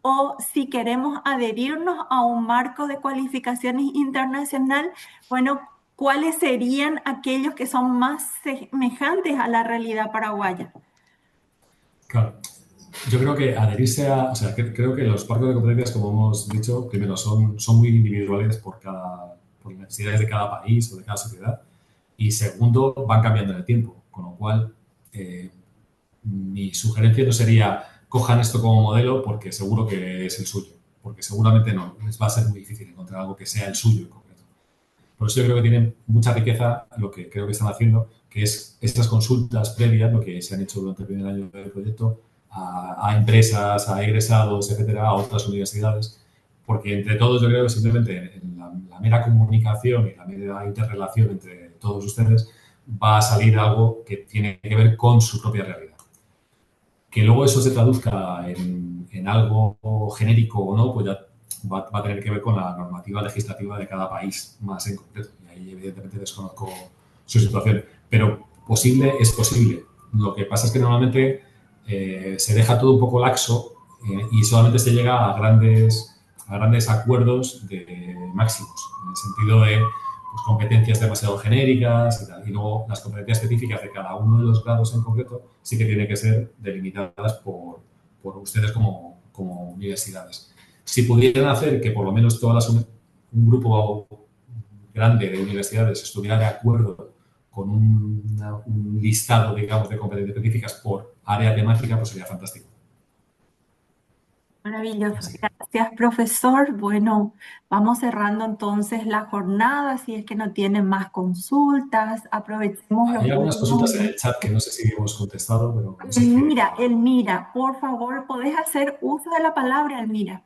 O si queremos adherirnos a un marco de cualificaciones internacional, bueno, ¿cuáles serían aquellos que son más semejantes a la realidad paraguaya? Claro. Yo creo que adherirse a, o sea, creo que los marcos de competencias, como hemos dicho, primero son muy individuales por las necesidades de cada país o de cada sociedad. Y segundo, van cambiando en el tiempo. Con lo cual, mi sugerencia no sería cojan esto como modelo porque seguro que es el suyo. Porque seguramente no, les va a ser muy difícil encontrar algo que sea el suyo en concreto. Por eso yo creo que tienen mucha riqueza lo que creo que están haciendo, que es estas consultas previas, lo que se han hecho durante el primer año del proyecto, a empresas, a egresados, etcétera, a otras universidades, porque entre todos yo creo que simplemente en la mera comunicación y la mera interrelación entre todos ustedes va a salir algo que tiene que ver con su propia realidad. Que luego eso se traduzca en algo genérico o no, pues ya va a tener que ver con la normativa legislativa de cada país más en concreto. Y ahí evidentemente desconozco su situación. Pero posible es posible. Lo que pasa es que normalmente se deja todo un poco laxo y solamente se llega a grandes acuerdos de máximos, en el sentido de pues, competencias demasiado genéricas y tal. Y luego las competencias específicas de cada uno de los grados en concreto sí que tienen que ser delimitadas por ustedes como universidades. Si pudieran hacer que por lo menos un grupo grande de universidades estuviera de acuerdo con un listado, digamos, de competencias específicas por área temática, pues sería fantástico. Maravilloso. Así que, Gracias, profesor. Bueno, vamos cerrando entonces la jornada. Si es que no tienen más consultas, aprovechemos los hay algunas últimos consultas en el minutos. chat que no sé si hemos contestado, pero no sé qué. Elmira, Elmira, por favor, ¿podés hacer uso de la palabra, Elmira?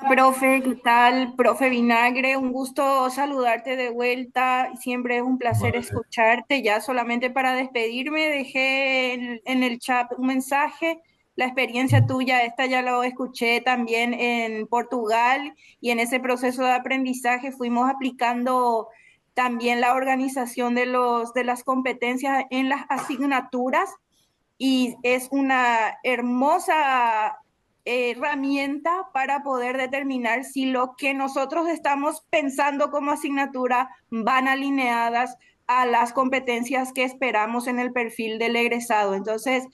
Profe, ¿qué tal? Profe Vinagre, un gusto saludarte de vuelta. Siempre es un placer Igualmente. escucharte. Ya solamente para despedirme, dejé en el chat un mensaje. La experiencia tuya, esta ya lo escuché también en Portugal y en ese proceso de aprendizaje fuimos aplicando también la organización de las competencias en las asignaturas y es una hermosa herramienta para poder determinar si lo que nosotros estamos pensando como asignatura van alineadas a las competencias que esperamos en el perfil del egresado. Entonces,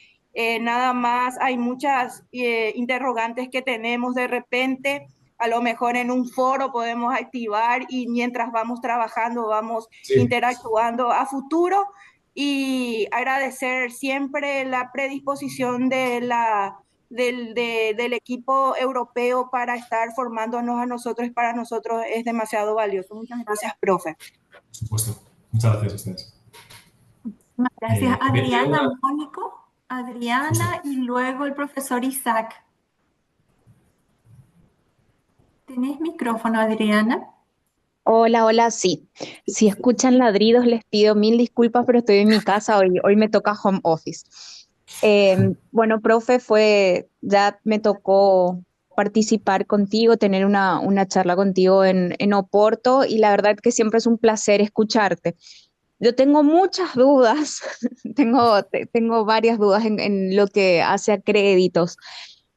nada más, hay muchas interrogantes que tenemos de repente. A lo mejor en un foro podemos activar y mientras vamos trabajando, vamos interactuando a futuro, y agradecer siempre la predisposición del equipo europeo para estar formándonos a nosotros, y para nosotros es demasiado valioso. Muchas gracias, profe. Por supuesto. Muchas gracias a ustedes. Gracias, Adriana, una... Mónico, Adriana y luego el profesor Isaac. ¿Tenés micrófono, Adriana? Hola, hola, sí. Si escuchan ladridos, les pido mil disculpas, pero estoy en mi casa, hoy me toca home office. Bueno, profe, ya me tocó participar contigo, tener una charla contigo en Oporto, y la verdad que siempre es un placer escucharte. Yo tengo muchas dudas, tengo varias dudas en lo que hace a créditos.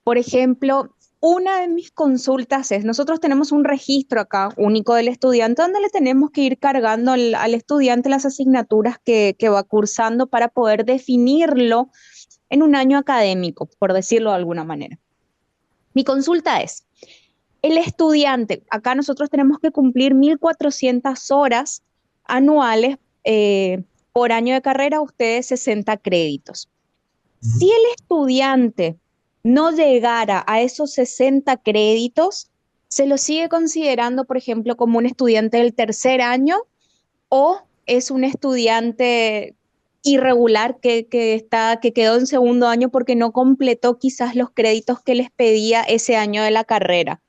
Por ejemplo, una de mis consultas es, nosotros tenemos un registro acá único del estudiante donde le tenemos que ir cargando al estudiante las asignaturas que va cursando para poder definirlo en un año académico, por decirlo de alguna manera. Mi consulta es, el estudiante, acá nosotros tenemos que cumplir 1.400 horas anuales por año de carrera, ustedes 60 créditos. Si el estudiante no llegara a esos 60 créditos, ¿se lo sigue considerando, por ejemplo, como un estudiante del tercer año, o es un estudiante irregular que quedó en segundo año porque no completó quizás los créditos que les pedía ese año de la carrera?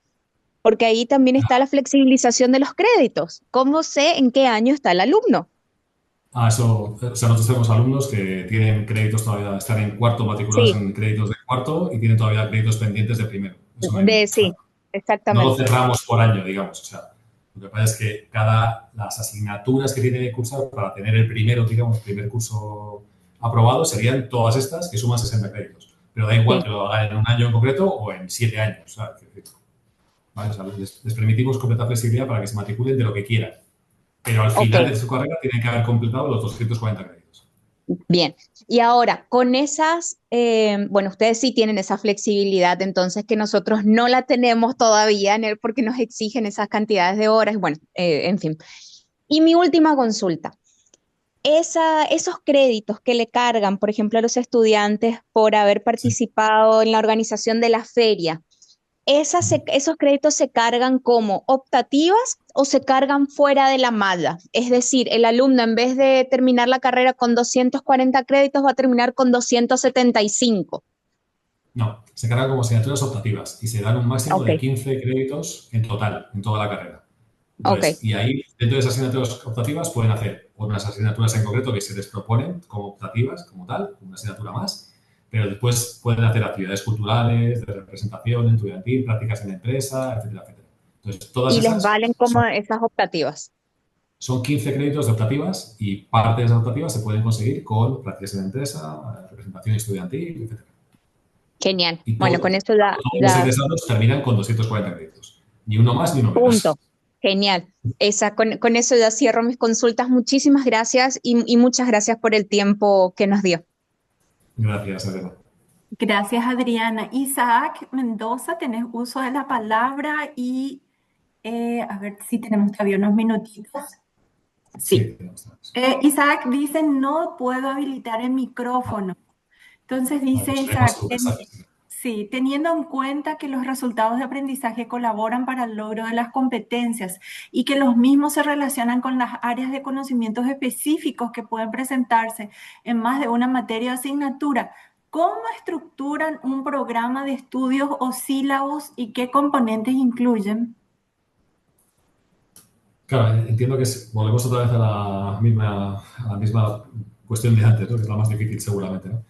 Porque ahí también está la flexibilización de los créditos. ¿Cómo sé en qué año está el alumno? Eso, o sea, nosotros tenemos alumnos que tienen créditos todavía, están en cuarto matriculados en créditos de cuarto y tienen todavía créditos pendientes de primero. Eso sí, exactamente. No lo cerramos por año, digamos. O sea, lo que pasa es que las asignaturas que tiene que cursar para tener el primero, digamos, primer curso aprobado serían todas estas que suman 60 créditos. Pero da igual que lo hagan en un año en concreto o en 7 años. O sea, ¿vale? O sea, les permitimos completa flexibilidad para que se matriculen de lo que quieran. Pero al final de su carrera tienen que haber completado los 240 créditos. Bien, y ahora con esas, bueno, ustedes sí tienen esa flexibilidad, entonces que nosotros no la tenemos todavía porque nos exigen esas cantidades de horas, bueno, en fin. Y mi última consulta, esos créditos que le cargan, por ejemplo, a los estudiantes por haber participado en la organización de la feria, ¿esos créditos se cargan como optativas o se cargan fuera de la malla? Es decir, el alumno en vez de terminar la carrera con 240 créditos va a terminar con 275. No, se cargan como asignaturas optativas y se dan un máximo de 15 créditos en total, en toda la carrera. Entonces, y ahí, dentro de esas asignaturas optativas, pueden hacer unas asignaturas en concreto que se les proponen como optativas, como tal, una asignatura más. Pero después pueden hacer actividades culturales, de representación estudiantil, prácticas en la empresa, etcétera, etcétera. Entonces, todas esas les valen como esas optativas. Son 15 créditos de optativas y parte de esas optativas se pueden conseguir con prácticas en la empresa, representación estudiantil, etcétera. Genial. Bueno, con eso ya... Los egresados terminan con 240 créditos. Ni uno más ni uno menos. Punto. Genial. Con eso ya cierro mis consultas. Muchísimas gracias y muchas gracias por el tiempo que nos dio. Gracias, Adriana. Gracias, Adriana. Isaac Mendoza, tenés uso de la palabra y a ver si tenemos todavía unos minutitos. Sí. Isaac dice, no puedo habilitar el micrófono. Entonces dice Isaac, sí, teniendo en cuenta que los resultados de aprendizaje colaboran para el logro de las competencias y que los mismos se relacionan con las áreas de conocimientos específicos que pueden presentarse en más de una materia o asignatura, ¿cómo estructuran un programa de estudios o sílabos y qué componentes incluyen? Claro, entiendo que volvemos otra vez a la misma cuestión de antes, ¿no? Que es la más difícil seguramente, ¿no?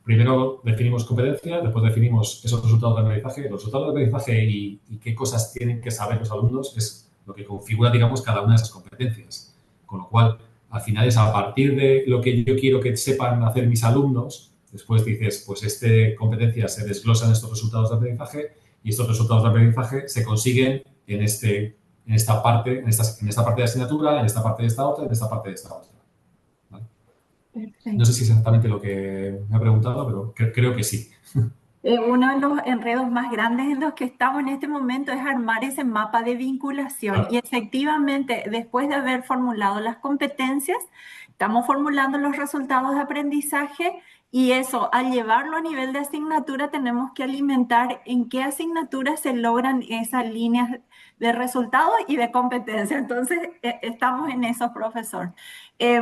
Primero definimos competencia, después definimos esos resultados de aprendizaje. Los resultados de aprendizaje y qué cosas tienen que saber los alumnos es lo que configura, digamos, cada una de esas competencias. Con lo cual, al final es a partir de lo que yo quiero que sepan hacer mis alumnos, es Después dices, pues competencias se desglosan estos resultados de aprendizaje y estos resultados de aprendizaje se consiguen en esta parte de asignatura, en esta parte de esta otra, en esta parte de esta otra. ¿Vale? No sé si es exactamente lo que me ha preguntado, pero creo que sí. Uno de los enredos más grandes en los que estamos en este momento es armar ese mapa de vinculación. Claro. Y efectivamente, después de haber formulado las competencias, estamos formulando los resultados de aprendizaje y eso, al llevarlo a nivel de asignatura, tenemos que alimentar en qué asignaturas se logran esas líneas de resultados y de competencia. Entonces, estamos en eso, profesor.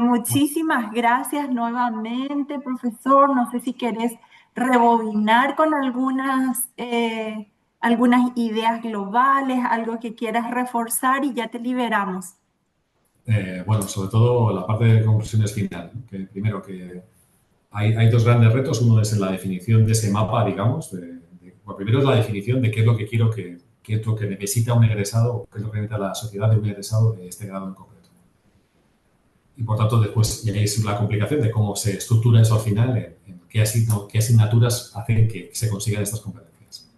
Muchísimas gracias nuevamente, profesor. No sé si querés rebobinar con algunas ideas globales, algo que quieras reforzar y ya te liberamos. Bueno, sobre todo la parte de conclusiones final, ¿no? Que primero que hay dos grandes retos. Uno es en la definición de ese mapa, digamos. Bueno, primero es la definición de qué es lo que quiero qué es lo que necesita un egresado, qué es lo que necesita la sociedad de un egresado de este grado en concreto. Y por tanto, después ya es la complicación de cómo se estructura eso al final, en qué asignaturas hacen que se consigan estas competencias.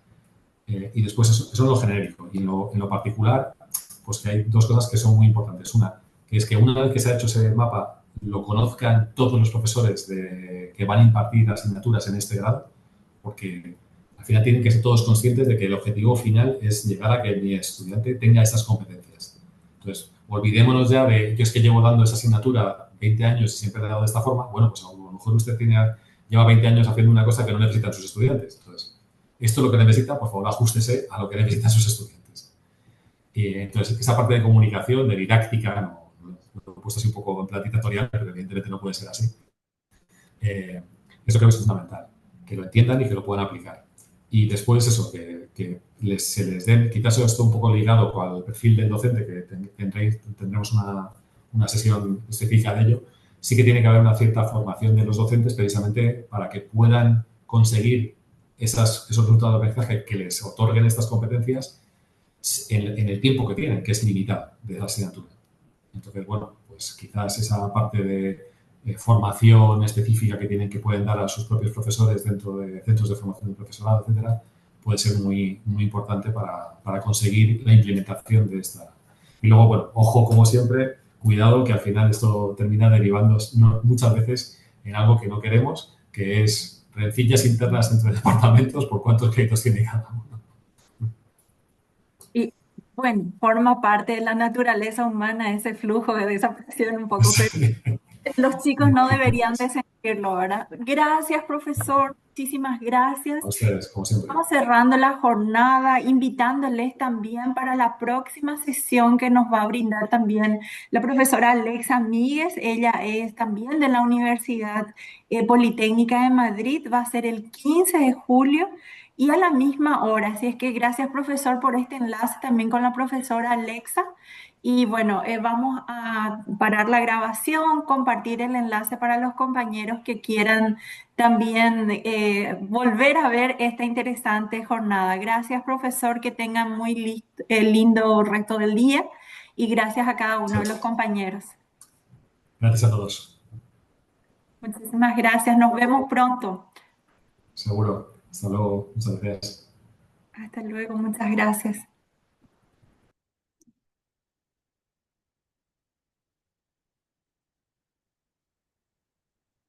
Y después eso es lo genérico. Y en lo particular, pues que hay dos cosas que son muy importantes. Una, que es que una vez que se ha hecho ese mapa, lo conozcan todos los profesores que van a impartir asignaturas en este grado, porque al final tienen que ser todos conscientes de que el objetivo final es llegar a que mi estudiante tenga esas competencias. Entonces, olvidémonos ya de yo es que llevo dando esa asignatura 20 años y siempre he dado de esta forma. Bueno, pues a lo mejor usted lleva 20 años haciendo una cosa que no necesitan sus estudiantes. Entonces, esto es lo que necesita, por favor, ajústese a lo que necesitan sus estudiantes. Y entonces, esa parte de comunicación, de didáctica, lo he puesto así un poco en plan dictatorial, pero evidentemente no puede ser así. Eso creo que es fundamental, que lo entiendan y que lo puedan aplicar. Y después eso, que se les den, quizás esto un poco ligado con el perfil del docente, que tendremos una sesión específica de ello, sí que tiene que haber una cierta formación de los docentes precisamente para que puedan conseguir esos resultados de aprendizaje que les otorguen estas competencias en el tiempo que tienen, que es limitado de la asignatura. Entonces, bueno, pues quizás esa parte de formación específica que pueden dar a sus propios profesores dentro de centros de formación del profesorado, etcétera, puede ser muy, muy importante para conseguir la implementación de esta. Y luego, bueno, ojo, como siempre, cuidado que al final esto termina derivando muchas veces en algo que no queremos, que es rencillas internas entre departamentos por cuántos créditos tiene cada uno. Y bueno, forma parte de la naturaleza humana ese flujo de esa presión un poco, pero los chicos no deberían de sentirlo, ¿verdad? Gracias, profesor. Muchísimas gracias. A ustedes, como siempre. Estamos cerrando la jornada, invitándoles también para la próxima sesión que nos va a brindar también la profesora Alexa Míguez. Ella es también de la Universidad Politécnica de Madrid. Va a ser el 15 de julio y a la misma hora. Así es que gracias, profesor, por este enlace también con la profesora Alexa. Y bueno, vamos a parar la grabación, compartir el enlace para los compañeros que quieran también volver a ver esta interesante jornada. Gracias, profesor, que tengan muy lindo resto del día y gracias a cada uno de los compañeros. Gracias a todos. Muchísimas gracias. Nos vemos pronto. Seguro. Hasta luego. Muchas gracias. Hasta luego. Muchas gracias.